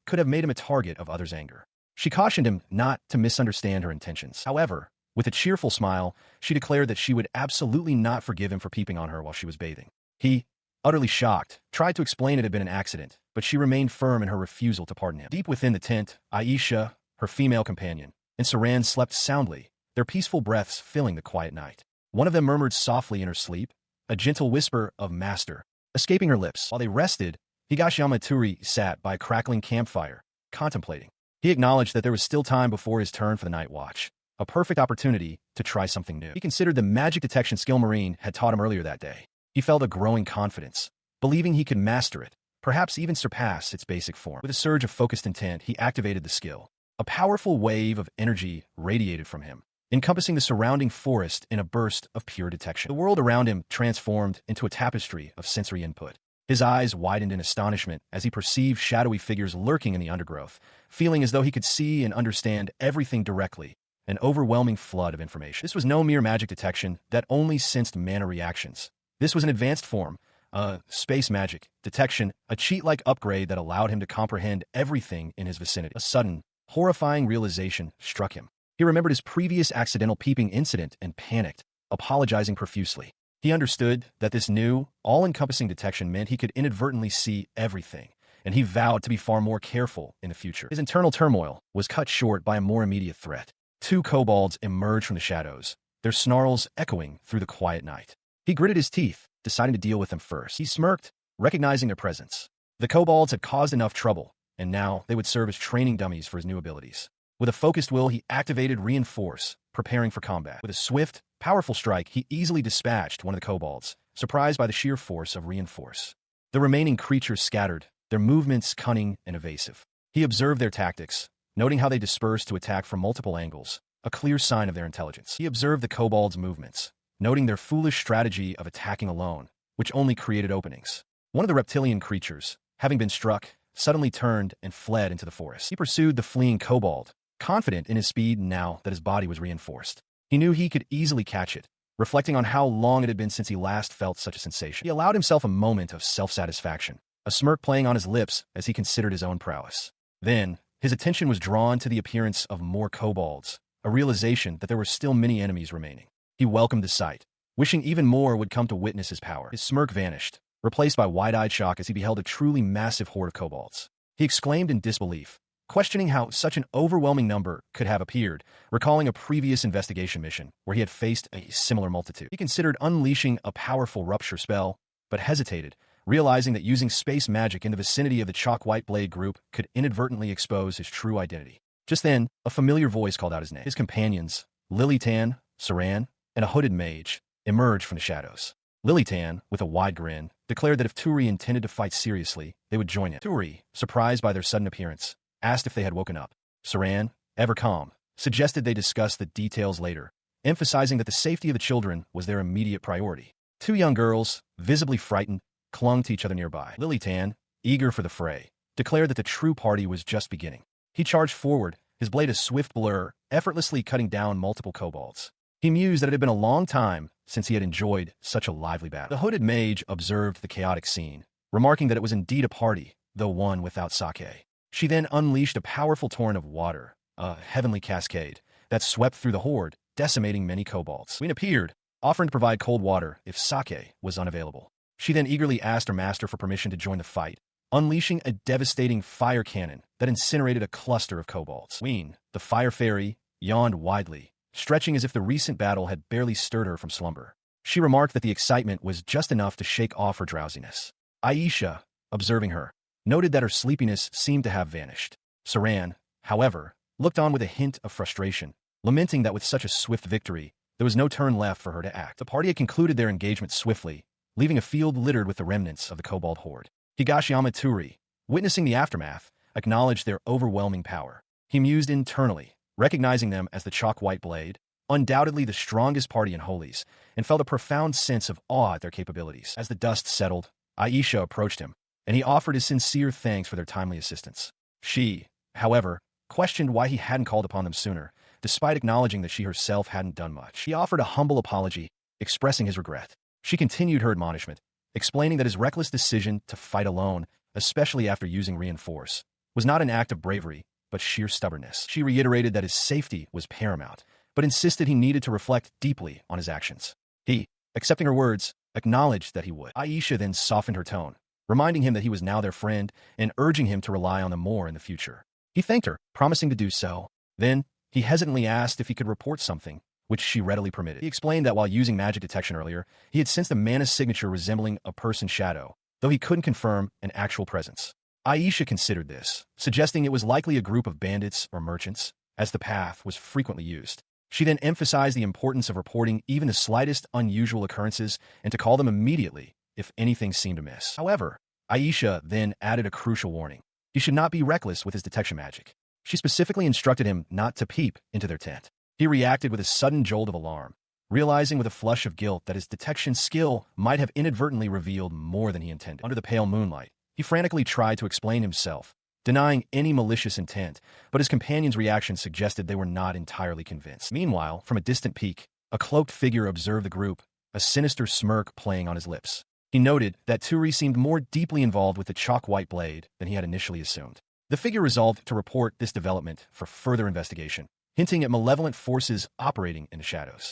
could have made him a target of others' anger. She cautioned him not to misunderstand her intentions. However, with a cheerful smile, she declared that she would absolutely not forgive him for peeping on her while she was bathing. He, utterly shocked, tried to explain it had been an accident, but she remained firm in her refusal to pardon him. Deep within the tent, Aisha, her female companion, and Saran slept soundly, their peaceful breaths filling the quiet night. One of them murmured softly in her sleep, a gentle whisper of master, escaping her lips. While they rested, Higashiyama Turi sat by a crackling campfire, contemplating. He acknowledged that there was still time before his turn for the night watch, a perfect opportunity to try something new. He considered the magic detection skill Marine had taught him earlier that day. He felt a growing confidence, believing he could master it, perhaps even surpass its basic form. With a surge of focused intent, he activated the skill. A powerful wave of energy radiated from him, encompassing the surrounding forest in a burst of pure detection. The world around him transformed into a tapestry of sensory input. His eyes widened in astonishment as he perceived shadowy figures lurking in the undergrowth, feeling as though he could see and understand everything directly, an overwhelming flood of information. This was no mere magic detection that only sensed mana reactions. This was an advanced form, space magic detection, a cheat-like upgrade that allowed him to comprehend everything in his vicinity. A sudden, horrifying realization struck him. He remembered his previous accidental peeping incident and panicked, apologizing profusely. He understood that this new, all-encompassing detection meant he could inadvertently see everything, and he vowed to be far more careful in the future. His internal turmoil was cut short by a more immediate threat. Two kobolds emerged from the shadows, their snarls echoing through the quiet night. He gritted his teeth, deciding to deal with them first. He smirked, recognizing their presence. The kobolds had caused enough trouble, and now they would serve as training dummies for his new abilities. With a focused will, he activated Reinforce, preparing for combat. With a swift, powerful strike, he easily dispatched one of the kobolds, surprised by the sheer force of Reinforce. The remaining creatures scattered, their movements cunning and evasive. He observed their tactics, noting how they dispersed to attack from multiple angles, a clear sign of their intelligence. He observed the kobolds' movements, noting their foolish strategy of attacking alone, which only created openings. One of the reptilian creatures, having been struck, suddenly turned and fled into the forest. He pursued the fleeing kobold, confident in his speed now that his body was reinforced. He knew he could easily catch it, reflecting on how long it had been since he last felt such a sensation. He allowed himself a moment of self-satisfaction, a smirk playing on his lips as he considered his own prowess. Then, his attention was drawn to the appearance of more kobolds, a realization that there were still many enemies remaining. He welcomed the sight, wishing even more would come to witness his power. His smirk vanished, replaced by wide-eyed shock as he beheld a truly massive horde of kobolds. He exclaimed in disbelief, questioning how such an overwhelming number could have appeared, recalling a previous investigation mission where he had faced a similar multitude. He considered unleashing a powerful rupture spell, but hesitated, realizing that using space magic in the vicinity of the Chalk White Blade group could inadvertently expose his true identity. Just then, a familiar voice called out his name. His companions, Lilitan, Saran, and a hooded mage, emerged from the shadows. Lilitan, with a wide grin, declared that if Turi intended to fight seriously, they would join him. Turi, surprised by their sudden appearance, asked if they had woken up. Saran, ever calm, suggested they discuss the details later, emphasizing that the safety of the children was their immediate priority. Two young girls, visibly frightened, clung to each other nearby. Lilitan, eager for the fray, declared that the true party was just beginning. He charged forward, his blade a swift blur, effortlessly cutting down multiple kobolds. He mused that it had been a long time since he had enjoyed such a lively battle. The hooded mage observed the chaotic scene, remarking that it was indeed a party, though one without sake. She then unleashed a powerful torrent of water, a heavenly cascade, that swept through the horde, decimating many kobolds. Queen appeared, offering to provide cold water if sake was unavailable. She then eagerly asked her master for permission to join the fight, unleashing a devastating fire cannon that incinerated a cluster of kobolds. Queen, the fire fairy, yawned widely, stretching as if the recent battle had barely stirred her from slumber. She remarked that the excitement was just enough to shake off her drowsiness. Aisha, observing her, noted that her sleepiness seemed to have vanished. Saran, however, looked on with a hint of frustration, lamenting that with such a swift victory, there was no turn left for her to act. The party had concluded their engagement swiftly, leaving a field littered with the remnants of the kobold horde. Higashiyama Turi, witnessing the aftermath, acknowledged their overwhelming power. He mused internally, recognizing them as the Chalk White Blade, undoubtedly the strongest party in Holies, and felt a profound sense of awe at their capabilities. As the dust settled, Aisha approached him, and he offered his sincere thanks for their timely assistance. She, however, questioned why he hadn't called upon them sooner, despite acknowledging that she herself hadn't done much. He offered a humble apology, expressing his regret. She continued her admonishment, explaining that his reckless decision to fight alone, especially after using reinforce, was not an act of bravery, but sheer stubbornness. She reiterated that his safety was paramount, but insisted he needed to reflect deeply on his actions. He, accepting her words, acknowledged that he would. Aisha then softened her tone, reminding him that he was now their friend and urging him to rely on them more in the future. He thanked her, promising to do so. Then, he hesitantly asked if he could report something, which she readily permitted. He explained that while using magic detection earlier, he had sensed a mana signature resembling a person's shadow, though he couldn't confirm an actual presence. Aisha considered this, suggesting it was likely a group of bandits or merchants, as the path was frequently used. She then emphasized the importance of reporting even the slightest unusual occurrences and to call them immediately if anything seemed amiss. However, Aisha then added a crucial warning. He should not be reckless with his detection magic. She specifically instructed him not to peep into their tent. He reacted with a sudden jolt of alarm, realizing with a flush of guilt that his detection skill might have inadvertently revealed more than he intended. Under the pale moonlight, he frantically tried to explain himself, denying any malicious intent, but his companion's reaction suggested they were not entirely convinced. Meanwhile, from a distant peak, a cloaked figure observed the group, a sinister smirk playing on his lips. He noted that Turi seemed more deeply involved with the chalk-white blade than he had initially assumed. The figure resolved to report this development for further investigation, hinting at malevolent forces operating in the shadows.